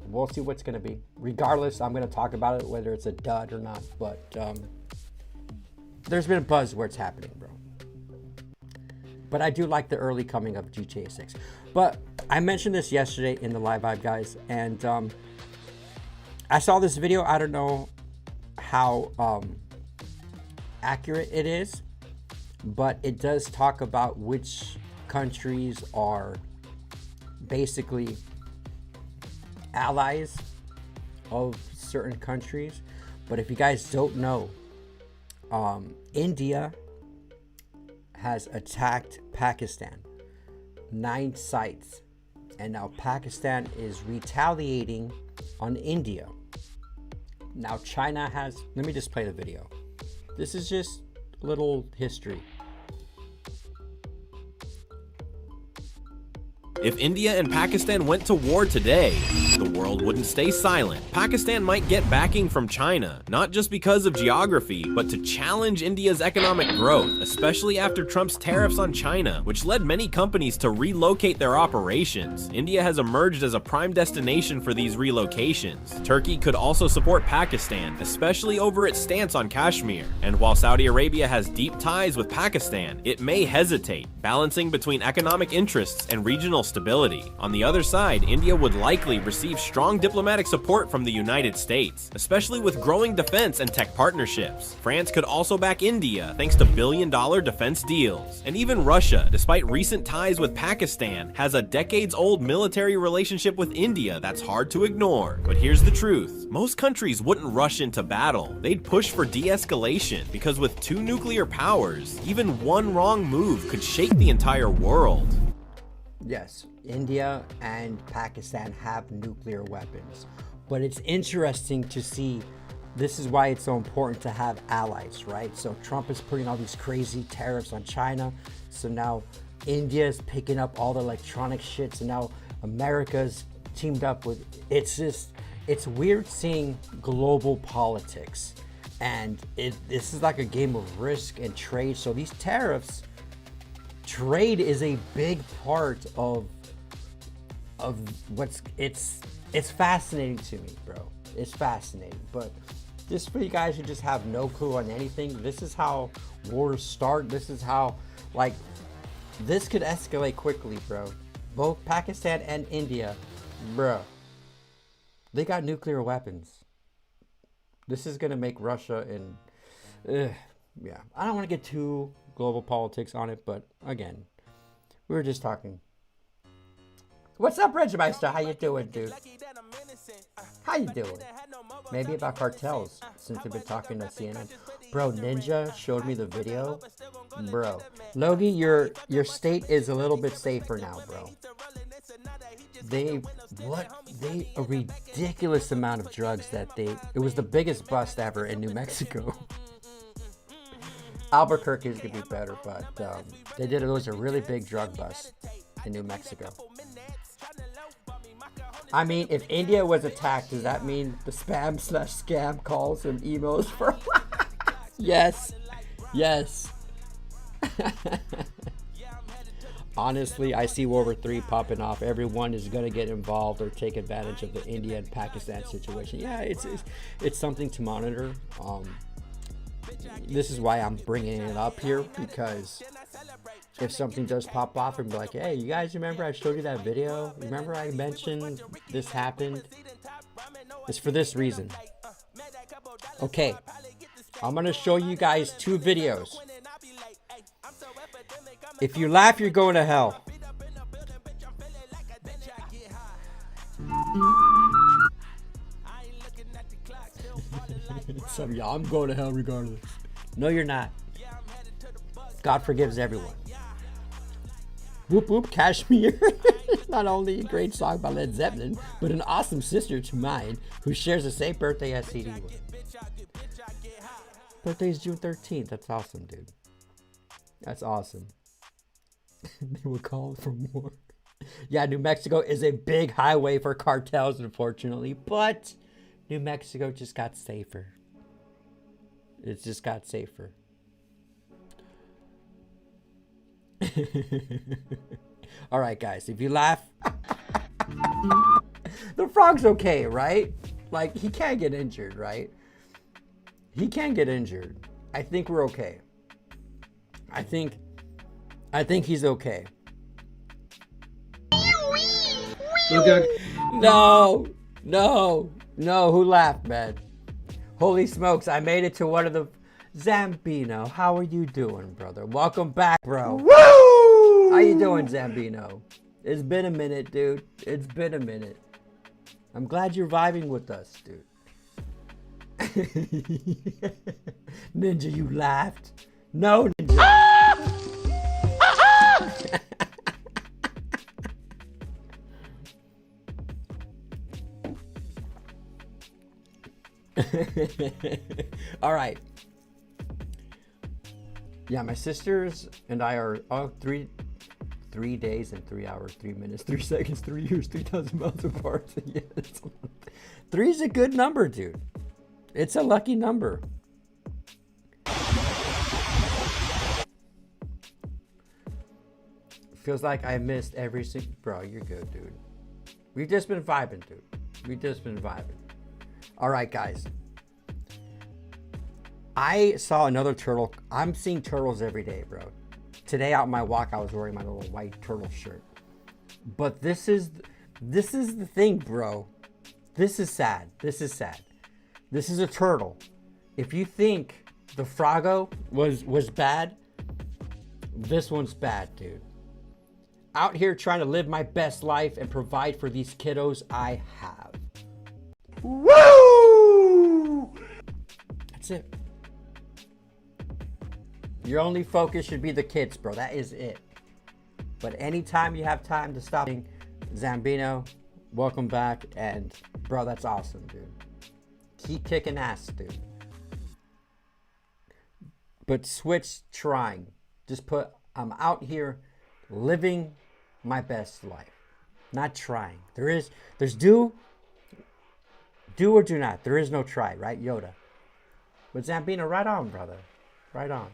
We'll see what's going to be. Regardless, I'm going to talk about it, whether it's a dud or not. But there's been a buzz where it's happening, bro. But I do like the early coming of GTA 6. But I mentioned this yesterday in the Live Vibe, guys. And I saw this video. I don't know how accurate it is. But it does talk about which countries are basically allies of certain countries. But if you guys don't know, India has attacked Pakistan, 9 sites, and now Pakistan is retaliating on India. Now China has, let me just play the video. This is just a little history. If India and Pakistan went to war today, the world wouldn't stay silent. Pakistan might get backing from China, not just because of geography, but to challenge India's economic growth, especially after Trump's tariffs on China, which led many companies to relocate their operations. India has emerged as a prime destination for these relocations. Turkey could also support Pakistan, especially over its stance on Kashmir. And while Saudi Arabia has deep ties with Pakistan, it may hesitate, balancing between economic interests and regional stability. On the other side, India would likely receive strong diplomatic support from the United States, especially with growing defense and tech partnerships. France could also back India thanks to billion-dollar defense deals. And even Russia, despite recent ties with Pakistan, has a decades-old military relationship with India that's hard to ignore. But here's the truth. Most countries wouldn't rush into battle. They'd push for de-escalation, because with 2 nuclear powers, even one wrong move could shake the entire world. Yes, India and Pakistan have nuclear weapons, but it's interesting to see. This is why it's so important to have allies, right? So Trump is putting all these crazy tariffs on China. So now India is picking up all the electronic shit. So now America's teamed up with, it's weird seeing global politics. And this is like a game of risk and trade. So these tariffs, trade is a big part of what's, it's fascinating to me, bro. It's fascinating. But just for you guys who just have no clue on anything, this is how wars start. This is how, like, this could escalate quickly, bro. Both Pakistan and India, bro, they got nuclear weapons. This is gonna make Russia and yeah, I don't want to get too global politics on it, but again, we were just talking. What's up, Regimeister? How you doing, dude? How you doing? Maybe about cartels, since we've been talking to CNN. Bro, Ninja showed me the video. Bro. Logie, your state is a little bit safer now, bro. A ridiculous amount of drugs that it was the biggest bust ever in New Mexico. Albuquerque is gonna be better, but it was a really big drug bust in New Mexico. I mean, if India was attacked, does that mean the spam/scam calls and emails for? Yes. Honestly, I see World War III popping off. Everyone is going to get involved or take advantage of the India and Pakistan situation. Yeah, it's something to monitor. This is why I'm bringing it up here, because if something does pop off and be like, hey, you guys remember I showed you that video? Remember I mentioned this happened? It's for this reason. Okay, I'm going to show you guys 2 videos. If you laugh, you're going to hell. Some of y'all, I'm going to hell regardless. No, you're not. God forgives everyone. Whoop whoop, Kashmir. Not only a great song by Led Zeppelin, but an awesome sister to mine who shares the same birthday as CD with. Birthday's June 13th. That's awesome, dude. That's awesome. They were called for more. Yeah, New Mexico is a big highway for cartels, unfortunately, but New Mexico just got safer. It just got safer. All right, guys, if you laugh, the frog's okay, right? Like, he can't get injured, right? He can get injured. I think we're okay. I think he's okay. No. Who laughed, man? Holy smokes, I made it to one of the... Zambino, how are you doing, brother? Welcome back, bro. Woo! How you doing, Zambino? It's been a minute, dude. It's been a minute. I'm glad you're vibing with us, dude. Ninja, you laughed. No, Ninja. All right. Yeah, my sisters and I are 3 days and 3 hours, 3 minutes, 3 seconds, 3 years, 3,000 miles apart. Yes. 3 is a good number, dude. It's a lucky number. Feels like I missed every single... Bro, you're good, dude. We've just been vibing, dude. We've just been vibing. All right, guys. I saw another turtle. I'm seeing turtles every day, bro. Today out on my walk, I was wearing my little white turtle shirt. But this is the thing, bro. This is sad. This is sad. This is a turtle. If you think the Froggo was bad, this one's bad, dude. Out here trying to live my best life and provide for these kiddos I have. Woo! That's it. Your only focus should be the kids, bro. That is it. But anytime you have time to stop, Zambino, welcome back. And bro, that's awesome, dude. Keep kicking ass, dude. But switch trying. Just put, I'm out here living my best life. Not trying. There's do or do not. There is no try, right, Yoda? But Zambino, right on, brother. Right on.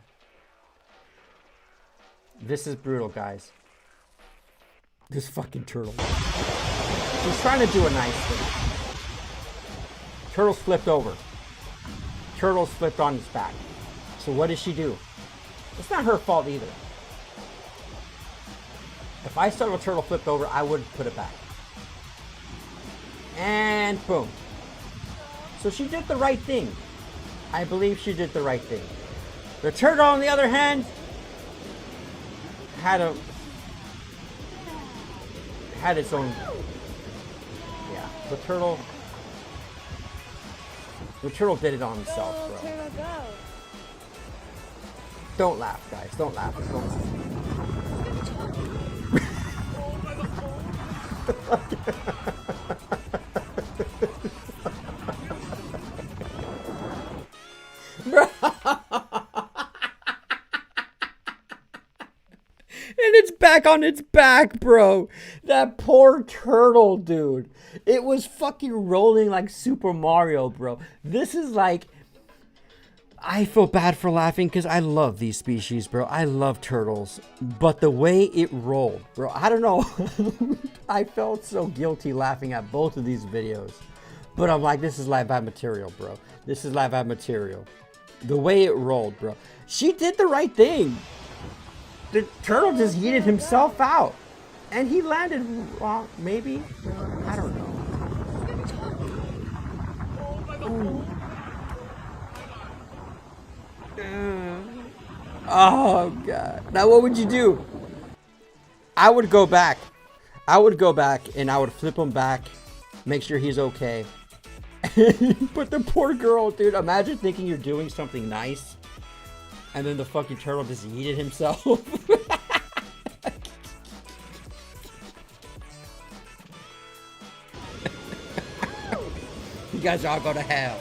This is brutal, guys. This fucking turtle. She's trying to do a nice thing. Turtle's flipped over. Turtle's flipped on its back. So what does she do? It's not her fault either. If I saw a turtle flipped over, I would put it back. And boom. So she did the right thing. I believe she did the right thing. The turtle, on the other hand, had its own. Yeah, the turtle did it on himself, bro. Turtle, go. Don't laugh, guys. Don't laugh. Don't laugh. And it's back on its back, bro. That poor turtle, dude. It was fucking rolling like Super Mario, bro. This is like... I feel bad for laughing because I love these species, bro. I love turtles. But the way it rolled, bro, I don't know. I felt so guilty laughing at both of these videos. But I'm like, this is live ad material, bro. This is live ad material. The way it rolled, bro. She did the right thing. The turtle just yeeted himself out. And he landed wrong, maybe? I don't know. Oh, God. Now, what would you do? I would go back. I would go back and I would flip him back. Make sure he's okay. But the poor girl, dude. Imagine thinking you're doing something nice. And then the fucking turtle just yeeted himself. You guys all go to hell.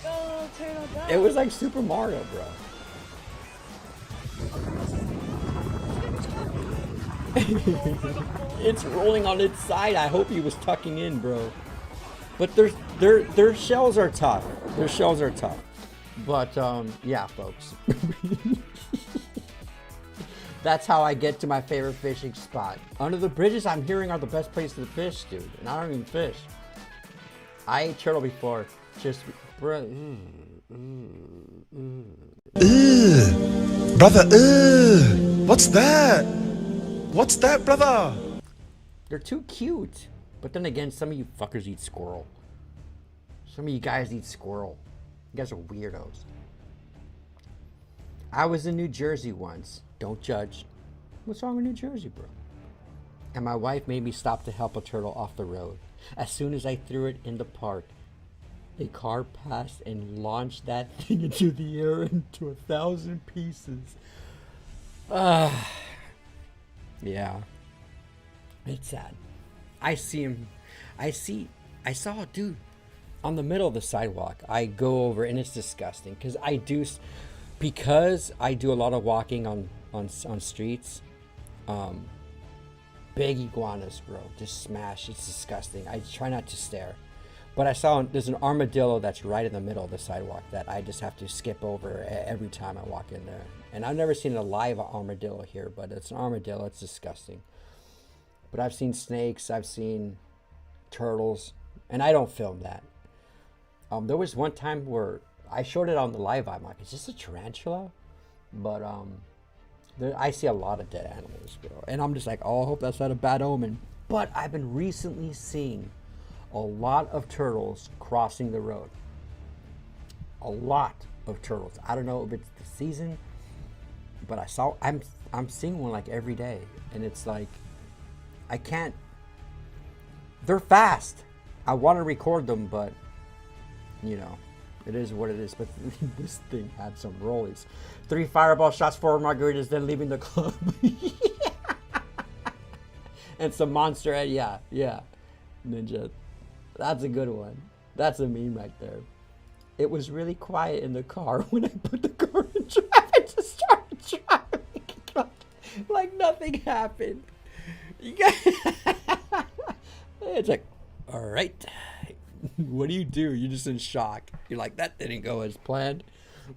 Go, turtle, go. It was like Super Mario, bro. It's rolling on its side. I hope he was tucking in, bro. But their shells are tough. Their shells are tough. But yeah, folks. That's how I get to my favorite fishing spot. Under the bridges, I'm hearing are the best place to fish, dude. And I don't even fish. I ate turtle before. Just, bro. Brother, what's that? What's that, brother? They're too cute. But then again, some of you fuckers eat squirrel. Some of you guys eat squirrel. You guys are weirdos. I was in New Jersey once. Don't judge. What's wrong with New Jersey, bro? And my wife made me stop to help a turtle off the road. As soon as I threw it in the park, a car passed and launched that thing into the air into 1,000 pieces. Yeah. It's sad. I saw a dude on the middle of the sidewalk. I go over and it's disgusting because I do a lot of walking on streets. Big iguanas, bro, just smash. It's disgusting. I try not to stare, but I saw there's an armadillo that's right in the middle of the sidewalk that I just have to skip over every time I walk in there. And I've never seen a live armadillo here, but it's an armadillo. It's disgusting. But I've seen snakes, I've seen turtles, and I don't film that. There was one time where I showed it on the live. I'm like, is this a tarantula? But I see a lot of dead animals, bro. And I'm just like, oh, I hope that's not a bad omen. But I've been recently seeing a lot of turtles crossing the road. A lot of turtles. I don't know if it's the season, but I'm seeing one like every day. And it's like, I can't. They're fast. I want to record them, but you know, it is what it is. But this thing had some rollies. 3 fireball shots, 4 margaritas, then leaving the club. And some Monster Head. Yeah. Ninja. That's a good one. That's a meme right there. It was really quiet in the car when I put the car in drive. I just started driving. Like nothing happened. It's like, all right, what do? You're just in shock. You're like, that didn't go as planned.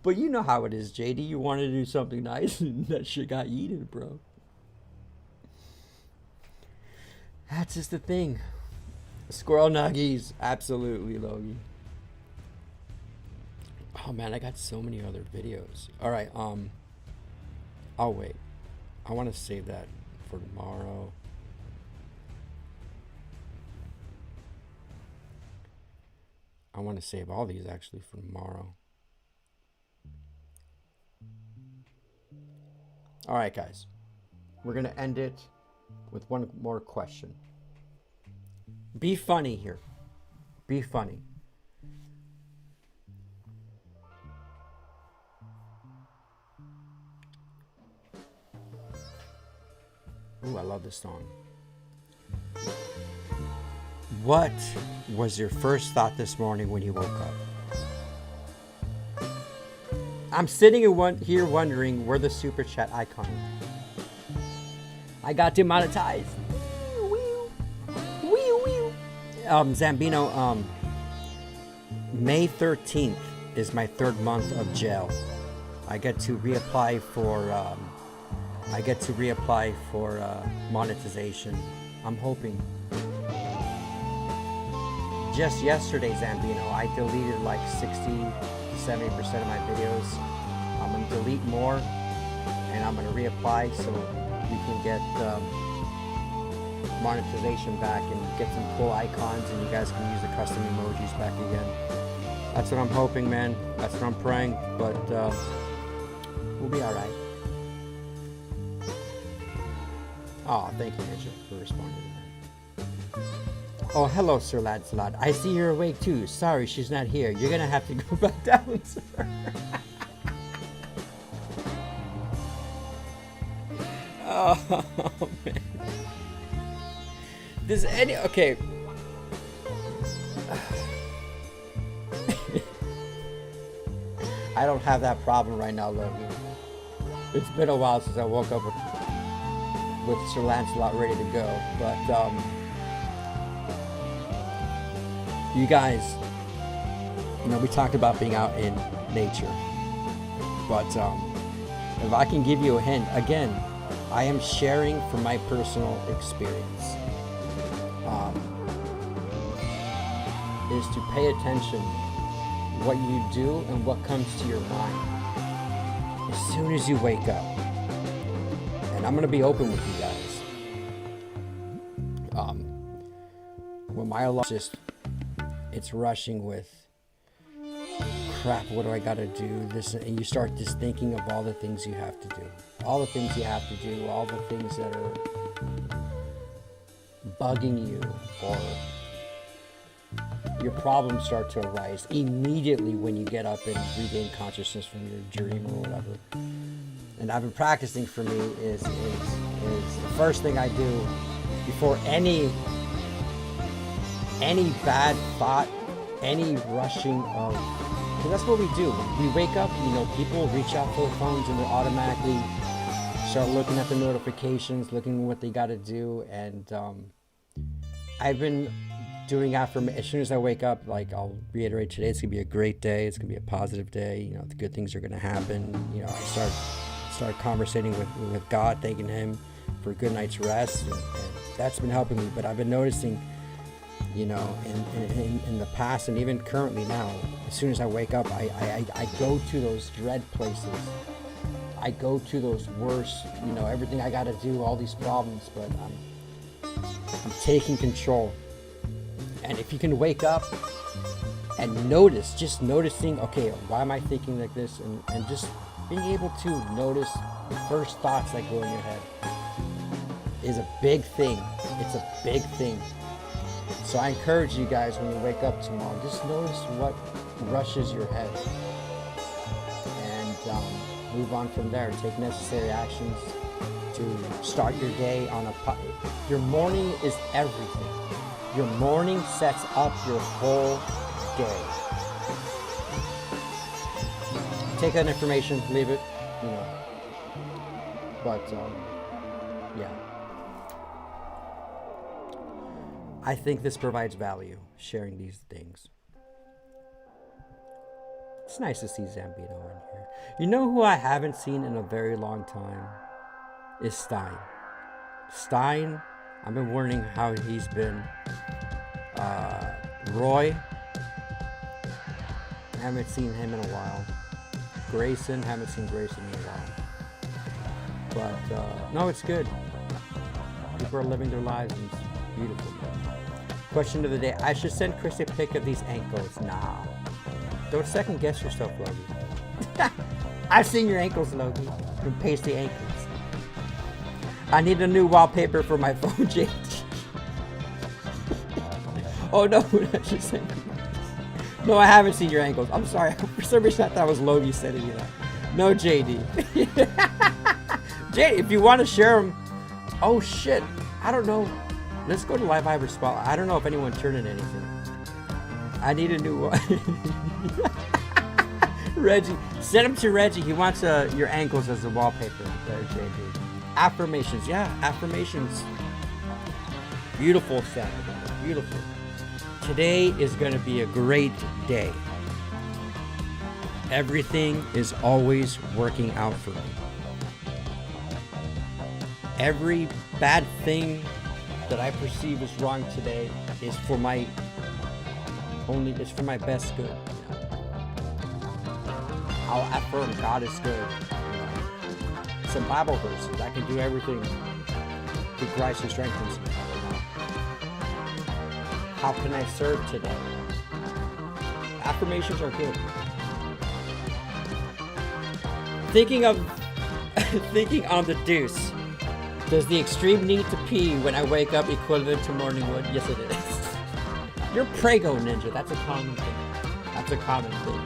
But you know how it is, JD. You wanted to do something nice and that shit got eaten, bro. That's just the thing. Squirrel nuggies. Absolutely, Logie. Oh man, I got so many other videos. All right, I'll wait. I want to save that for tomorrow. I want to save all these actually for tomorrow. All right, guys. we're going to end it with one more question. Be funny here. Be funny. Ooh, I love this song. What was your first thought this morning when you woke up? I'm sitting here wondering where the super chat icon is. I got demonetized. Zambino, May 13th is my 3rd month of jail. I get to reapply for monetization. I'm hoping. Just yesterday, Zambino, I deleted like 60-70% of my videos. I'm gonna delete more, and I'm gonna reapply so we can get monetization back and get some cool icons, and you guys can use the custom emojis back again. That's what I'm hoping, man. That's what I'm praying, but we'll be all right. Oh, thank you, Ninja, for responding to that. Oh, hello, Sir Lancelot. I see you're awake too. Sorry, she's not here. You're gonna have to go back down, sir. Oh, man. Does any... Okay. I don't have that problem right now, Logan. It's been a while since I woke up with Sir Lancelot ready to go, but you guys, we talked about being out in nature, but if I can give you a hint, again, I am sharing from my personal experience, is to pay attention what you do and what comes to your mind as soon as you wake up. And I'm going to be open with you guys. When my alarm it's rushing with crap, what do I got to do? This, and you start just thinking of all the things you have to do. All the things you have to do, all the things that are bugging you, or your problems start to arise immediately when you get up and regain consciousness from your dream or whatever. And I've been practicing, for me, is the first thing I do before any bad thought, any rushing of, because that's what we do. We wake up, people reach out for their phones and they automatically start looking at the notifications, looking at what they got to do. And I've been doing as soon as I wake up, like, I'll reiterate, today it's gonna be a great day, it's gonna be a positive day, the good things are gonna happen. I start conversating with God, thanking him for a good night's rest, and that's been helping me. But I've been noticing, in the past and even currently now, as soon as I wake up, I go to those dread places. I go to those worst, everything I gotta do, all these problems, but I'm taking control. And if you can wake up and just noticing, okay, why am I thinking like this? And just being able to notice the first thoughts that go in your head is a big thing. It's a big thing. So I encourage you guys, when you wake up tomorrow, just notice what rushes your head. And move on from there. Take necessary actions to start your day on your morning is everything. Your morning sets up your whole day. Take that information, leave it, But, yeah. I think this provides value, sharing these things. It's nice to see Zambino in here. You know who I haven't seen in a very long time? Is Stein. Stein, I've been wondering how he's been. Roy, I haven't seen him in a while. Grayson, haven't seen Grayson in a while. But, no, it's good. People are living their lives, and it's beautiful. Question of the day. I should send Chris a pic of these ankles. Nah. Don't second guess yourself, Logie. I've seen your ankles, Logie. From pasty ankles. I need a new wallpaper for my phone, JD. Oh no, that's just saying. No, I haven't seen your ankles. I'm sorry. For some reason I thought it was Logie sending you that. No, JD. JD, if you want to share them. Oh shit. I don't know. Let's go to Live Viber Spot. I don't know if anyone turned in anything. I need a new one. Reggie. Send him to Reggie. He wants your ankles as a wallpaper. There, JD. Affirmations. Yeah, affirmations. Beautiful Saturday. Beautiful. Today is going to be a great day. Everything is always working out for me. Every bad thing that I perceive as wrong today is for my best good. I'll affirm God is good. Some Bible verses. I can do everything through Christ who strengthens me. How can I serve today? Affirmations are good. Thinking on the deuce. Does the extreme need to pee when I wake up equivalent to morning wood? Yes, it is. You're Prego Ninja. That's a common thing. That's a common thing.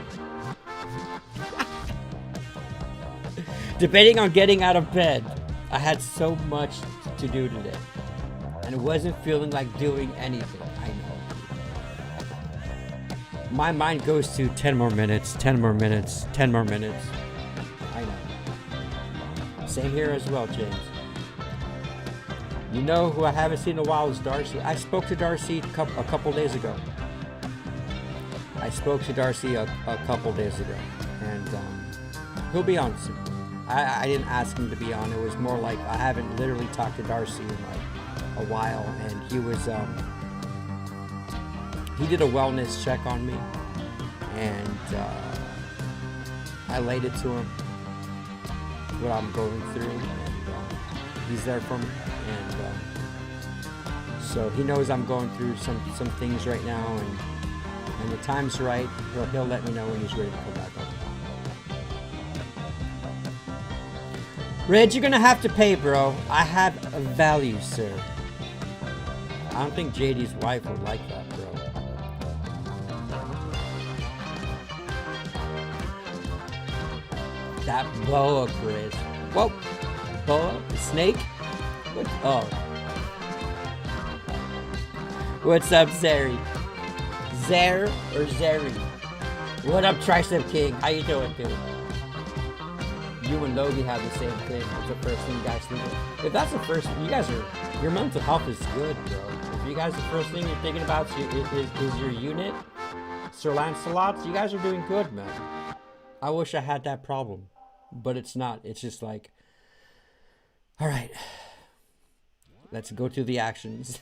Debating on getting out of bed. I had so much to do today. And it wasn't feeling like doing anything. I know. My mind goes to 10 more minutes, 10 more minutes, 10 more minutes. I know. Same here as well, James. You know who I haven't seen in a while is Darcy. I spoke to Darcy a couple days ago. And he'll be on soon. I didn't ask him to be on. It was more like I haven't literally talked to Darcy in like a while, and he did a wellness check on me, and I laid it to him what I'm going through, and he's there for me, and so he knows I'm going through some things right now, and when the time's right, he'll let me know when he's ready to come back on. Reg, you're gonna have to pay, bro. I have a value, sir. I don't think JD's wife would like that, bro. That boa, Chris. Whoa. Boa? The snake? What? Oh. What's up, Zeri? Zer or Zeri? What up, Tricep King? How you doing, dude? You and Logie have the same thing. It's the first thing you guys think of. If that's the first thing, you guys are, your mental health is good, bro. If you guys, the first thing you're thinking about is your unit, Sir Lancelot, you guys are doing good, man. I wish I had that problem, but it's not. It's just like, all right, let's go through the actions.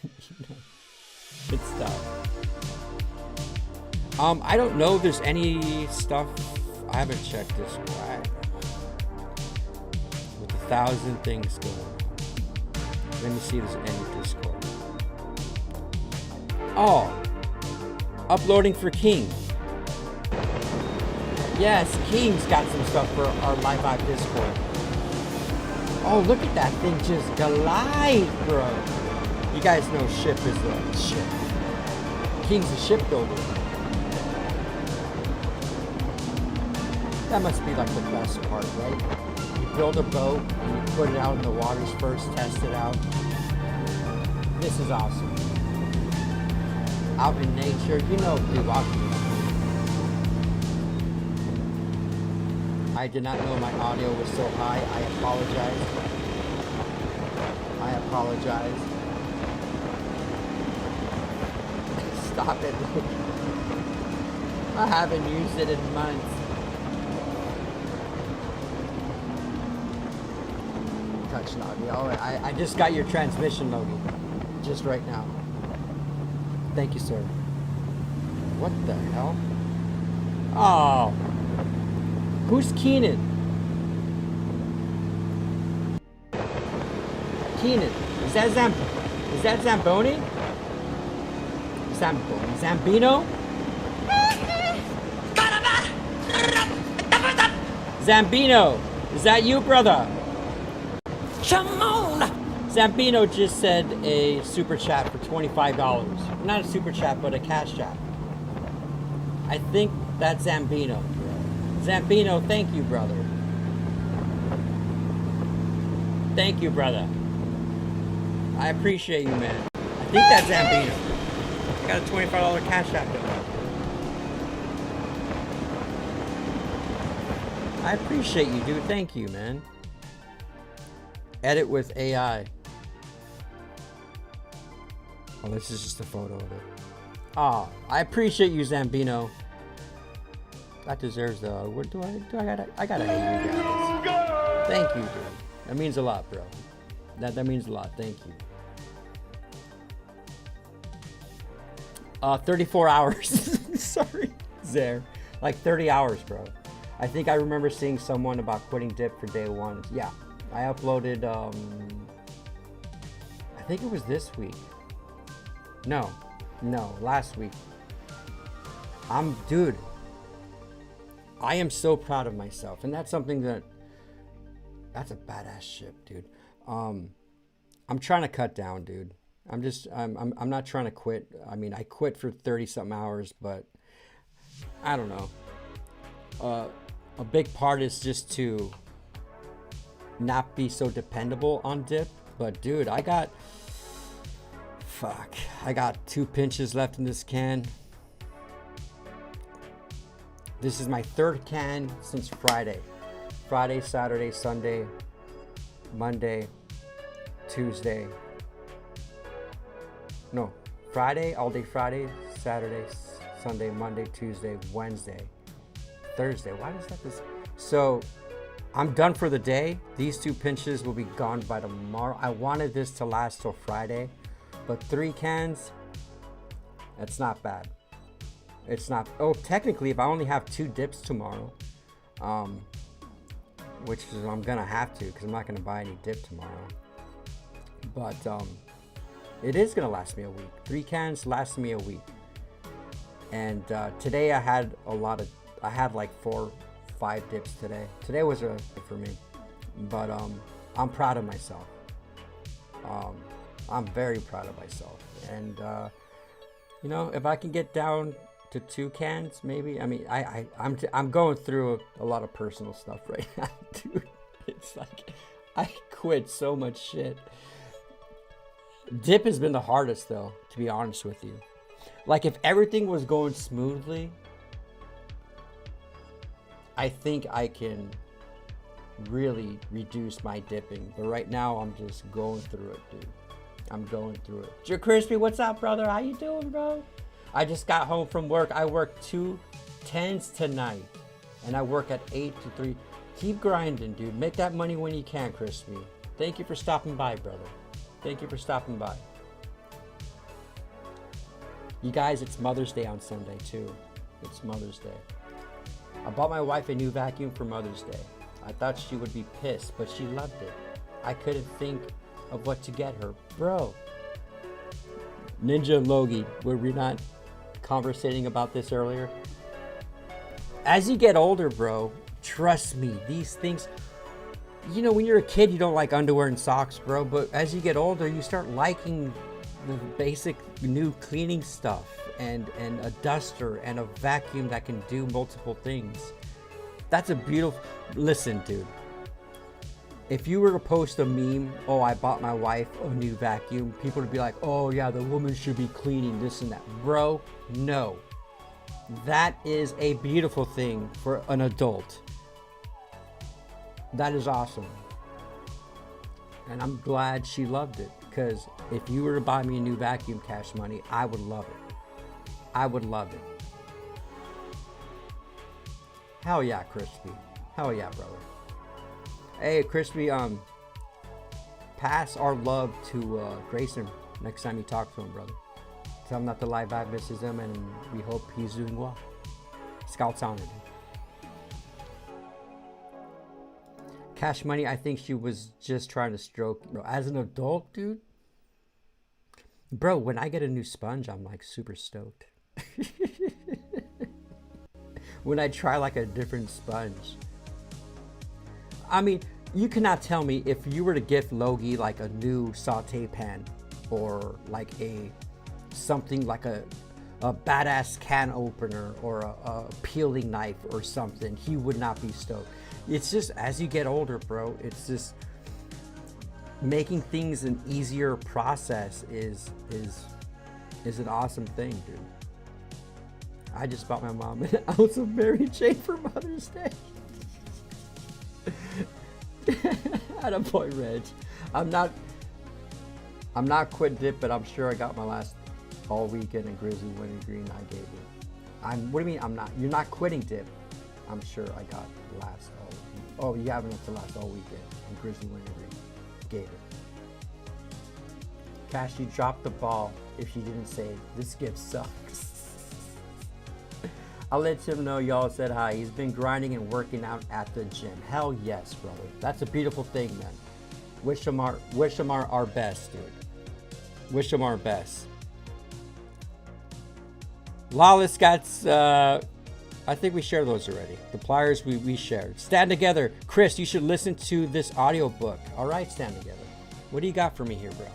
Good stuff. I don't know if there's any stuff. I haven't checked this right. With 1,000 things going on. Let me see if there's any Discord. Oh, uploading for King. Yes, King's got some stuff for our Live Vibe Discord. Oh, look at that thing just glide, bro. You guys know ship is the ship. King's a shipbuilder. That must be like the best part, right? You build a boat and you put it out in the waters first, test it out. This is awesome. Out in nature, you know, P.O.Box. I did not know my audio was so high. I apologize. Stop it. I haven't used it in months. Touch Logie. Oh, I just got your transmission, Logie. Just right now. Thank you, sir. What the hell? Oh. Who's Keenan? Keenan. Is that Zamboni? Zambino? Zambino. Is that you, brother? Zambino just said a super chat for $25. Not a super chat, but a cash chat. I think that's Zambino. Zambino, thank you, brother. Thank you, brother. I appreciate you, man. I think that's Zambino. I got a $25 cash app. I appreciate you, dude. Thank you, man. Edit with AI. Oh, this is just a photo of it. Oh, I appreciate you, Zambino. That deserves the. What do I gotta hate you guys. Thank you, dude. That means a lot, bro. That means a lot. Thank you. 34 hours. Sorry, Zare. Like 30 hours, bro. I think I remember seeing someone about quitting dip for day one. Yeah, I uploaded. I think it was this week. No, last week. Dude. I am so proud of myself, and that's something that's a badass ship, dude. I'm trying to cut down, dude. I'm not trying to quit. I mean, I quit for 30 something hours, but I don't know. A big part is just to not be so dependable on dip. But dude, I got 2 pinches left in this can. This is my 3rd can since Friday. Friday, Saturday, Sunday, Monday, Tuesday. No, Friday, all day Friday, Saturday, Sunday, Monday, Tuesday, Wednesday, Thursday. Why does that this? So I'm done for the day. These 2 pinches will be gone by tomorrow. I wanted this to last till Friday, but 3 cans, that's not bad. It's not. Oh, technically, if I only have 2 dips tomorrow, which is, I'm gonna have to, because I'm not gonna buy any dip tomorrow. But it is gonna last me a week. 3 cans last me a week. And today I had like 4, 5 dips today. Today was a for me, but I'm proud of myself. I'm very proud of myself, and you know, if I can get down to 2 cans, maybe. I mean, I'm going through a lot of personal stuff right now, dude. It's like I quit so much shit. Dip has been the hardest, though, to be honest with you. Like, if everything was going smoothly, I think I can really reduce my dipping. But right now, I'm just going through it, dude. I'm going through it. Joe Crispy, what's up, brother? How you doing, bro? I just got home from work. I worked 2 10s tonight, and I work at 8 to 3. Keep grinding, dude. Make that money when you can, Crispy. Thank you for stopping by, brother. Thank you for stopping by. You guys, it's Mother's Day on Sunday, too. It's Mother's Day. I bought my wife a new vacuum for Mother's Day. I thought she would be pissed, but she loved it. I couldn't think of what to get her. Bro. Ninja and Logie, were we not conversating about this earlier? As you get older, bro, trust me, these things, you know, when you're a kid, you don't like underwear and socks, bro, but as you get older, you start liking the basic new cleaning stuff, and a duster and a vacuum that can do multiple things. That's a beautiful, listen, dude, if you were to post a meme, oh, I bought my wife a new vacuum, people would be like, oh yeah, the woman should be cleaning this and that. Bro, no. That is a beautiful thing for an adult. That is awesome. And I'm glad she loved it, because if you were to buy me a new vacuum, Cash Money, I would love it. I would love it. Hell yeah, Crispy. Hell yeah, brother. Hey, Crispy, pass our love to Grayson next time you talk to him, brother. Tell him that the live vibe misses him, and we hope he's doing well. Scouts honored. Cash Money, I think she was just trying to stroke. Bro, as an adult, dude. Bro, when I get a new sponge, I'm like super stoked. When I try like a different sponge. I mean, You cannot tell me if you were to gift Logie like a new saute pan or like something like a badass can opener or a peeling knife or something, he would not be stoked. It's just as you get older, bro, it's just making things an easier process is an awesome thing, dude. I just bought my mom an ounce of Mary Jane for Mother's Day. Attaboy, Reg. I'm not quit dip, but I'm sure I got my last all weekend in Grizzly Winter Green I gave you. What do you mean I'm not? You're not quitting dip. I'm sure I got the last all. Oh, you haven't got the last all weekend in Grizzly Winter Green. Gave it. Cash, you dropped the ball if she didn't say this gift sucks. I'll let him know y'all said hi. He's been grinding and working out at the gym. Hell yes, brother. That's a beautiful thing, man. Wish him our best, dude. Wish him our best. Lawless got, I think we shared those already. The pliers we shared. Stand Together. Chris, you should listen to this audiobook. All right, Stand Together. What do you got for me here, bro?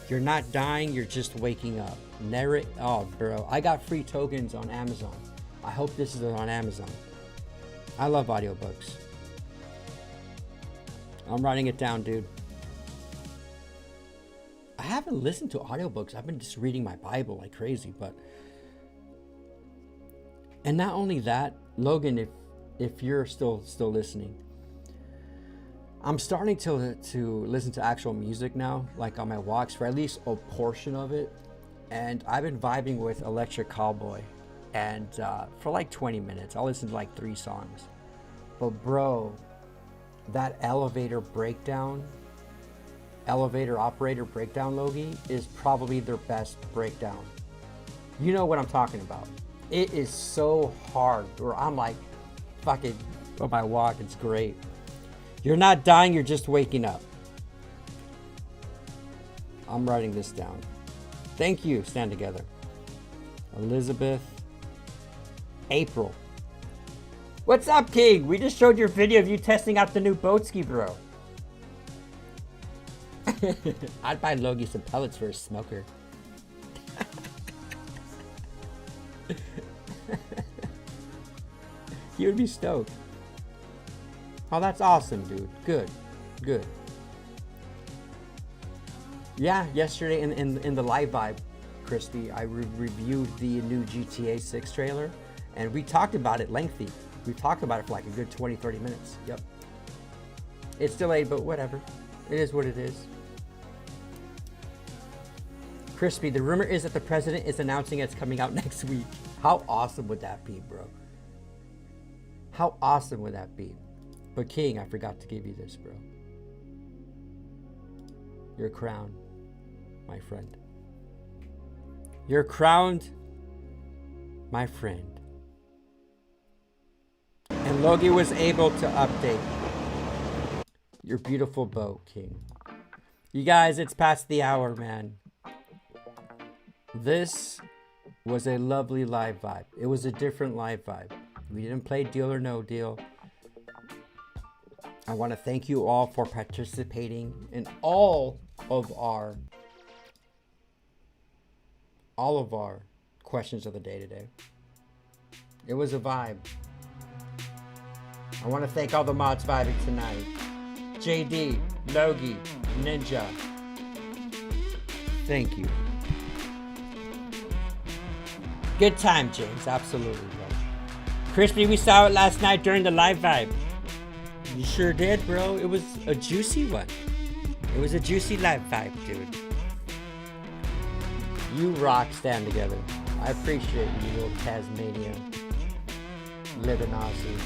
You're not dying, you're just waking up. Narrate. Oh, bro. I got free tokens on Amazon. I hope this is on Amazon. I love audiobooks. I'm writing it down, dude. I haven't listened to audiobooks. I've been just reading my Bible like crazy, but... And not only that, Logan, if you're still listening, I'm starting to listen to actual music now, like on my walks, for at least a portion of it. And I've been vibing with Electric Cowboy. And for like 20 minutes, I'll listen to like 3 songs. But bro, that elevator operator breakdown, Logie, is probably their best breakdown. You know what I'm talking about. It is so hard, or I'm like, fucking, on my walk, it's great. You're not dying, you're just waking up. I'm writing this down. Thank you, Stand Together. Elizabeth. April. What's up, King? We just showed your video of you testing out the new boat ski, bro. I'd buy Logie some pellets for a smoker. He would be stoked. Oh, that's awesome, dude. Good. Yeah, yesterday in the live vibe, Crispy, I reviewed the new GTA 6 trailer, and we talked about it lengthy. We talked about it for like a good 20-30 minutes. Yep. It's delayed, but whatever. It is what it is. Crispy, the rumor is that the president is announcing it's coming out next week. How awesome would that be, bro? How awesome would that be? But King, I forgot to give you this, bro. You're crowned, my friend. You're crowned, my friend. And Logie was able to update your beautiful boat, King. You guys, it's past the hour, man. This was a lovely live vibe. It was a different live vibe. We didn't play Deal or No Deal. I want to thank you all for participating in all of our questions of the day today. It was a vibe. I want to thank all the mods vibing tonight. JD, Logie, Ninja. Thank you. Good time, James. Absolutely, bro. Crispy, we saw it last night during the live vibe. You sure did, bro. It was a juicy one. It was a juicy live vibe, dude. You rock, Stand Together. I appreciate you, little Tasmania. Living Aussie.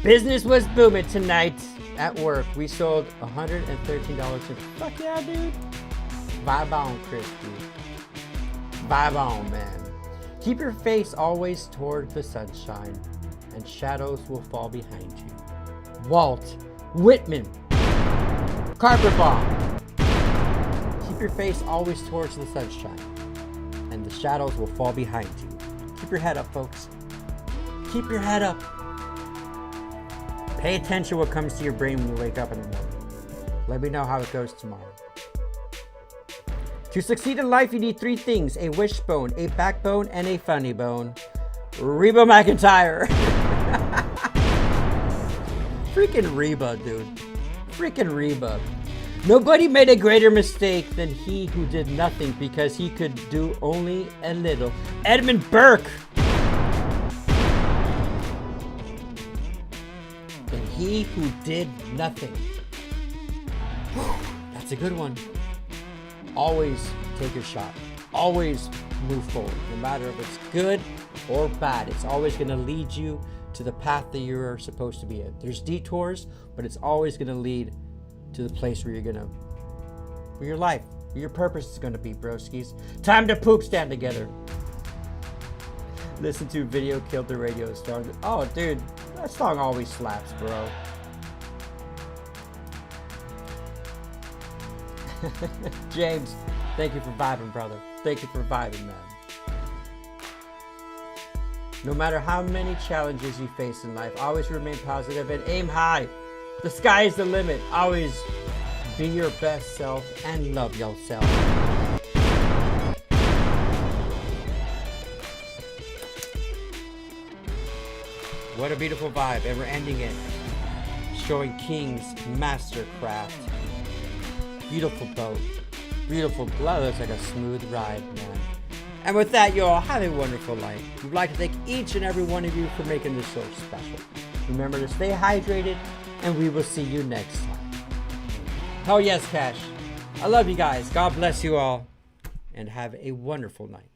Business was booming tonight at work. We sold $113. Fuck yeah, dude. Vibe on, Crispy. Vibe on, man. Keep your face always toward the sunshine, and shadows will fall behind you. Walt Whitman. Carpet bomb. Keep your face always towards the sunshine, and the shadows will fall behind you. Keep your head up, folks. Keep your head up. Pay attention what comes to your brain when you wake up in the morning. Let me know how it goes tomorrow. To succeed in life, you need 3 things: a wishbone, a backbone, and a funny bone. Reba McEntire. Freaking Reba, dude. Freaking Reba. Nobody made a greater mistake than he who did nothing because he could do only a little. Edmund Burke. And he who did nothing. That's a good one. Always take your shot. Always move forward. No matter if it's good or bad, it's always going to lead you to the path that you're supposed to be in. There's detours, but it's always going to lead to the place where you're going to, where your life, where your purpose is going to be, broskies. Time to poop stand together. Listen to Video Killed the Radio Star. Oh, dude, that song always slaps, bro. James, thank you for vibing, brother. Thank you for vibing, man. No matter how many challenges you face in life, always remain positive and aim high. The sky is the limit. Always be your best self and love yourself. What a beautiful vibe, and we're ending it showing King's mastercraft. Beautiful boat, beautiful blow. Looks like a smooth ride, man. And with that, you all have a wonderful life. We'd like to thank each and every one of you for making this show special. Remember to stay hydrated, and we will see you next time. Hell yes, Cash. I love you guys. God bless you all, and have a wonderful night.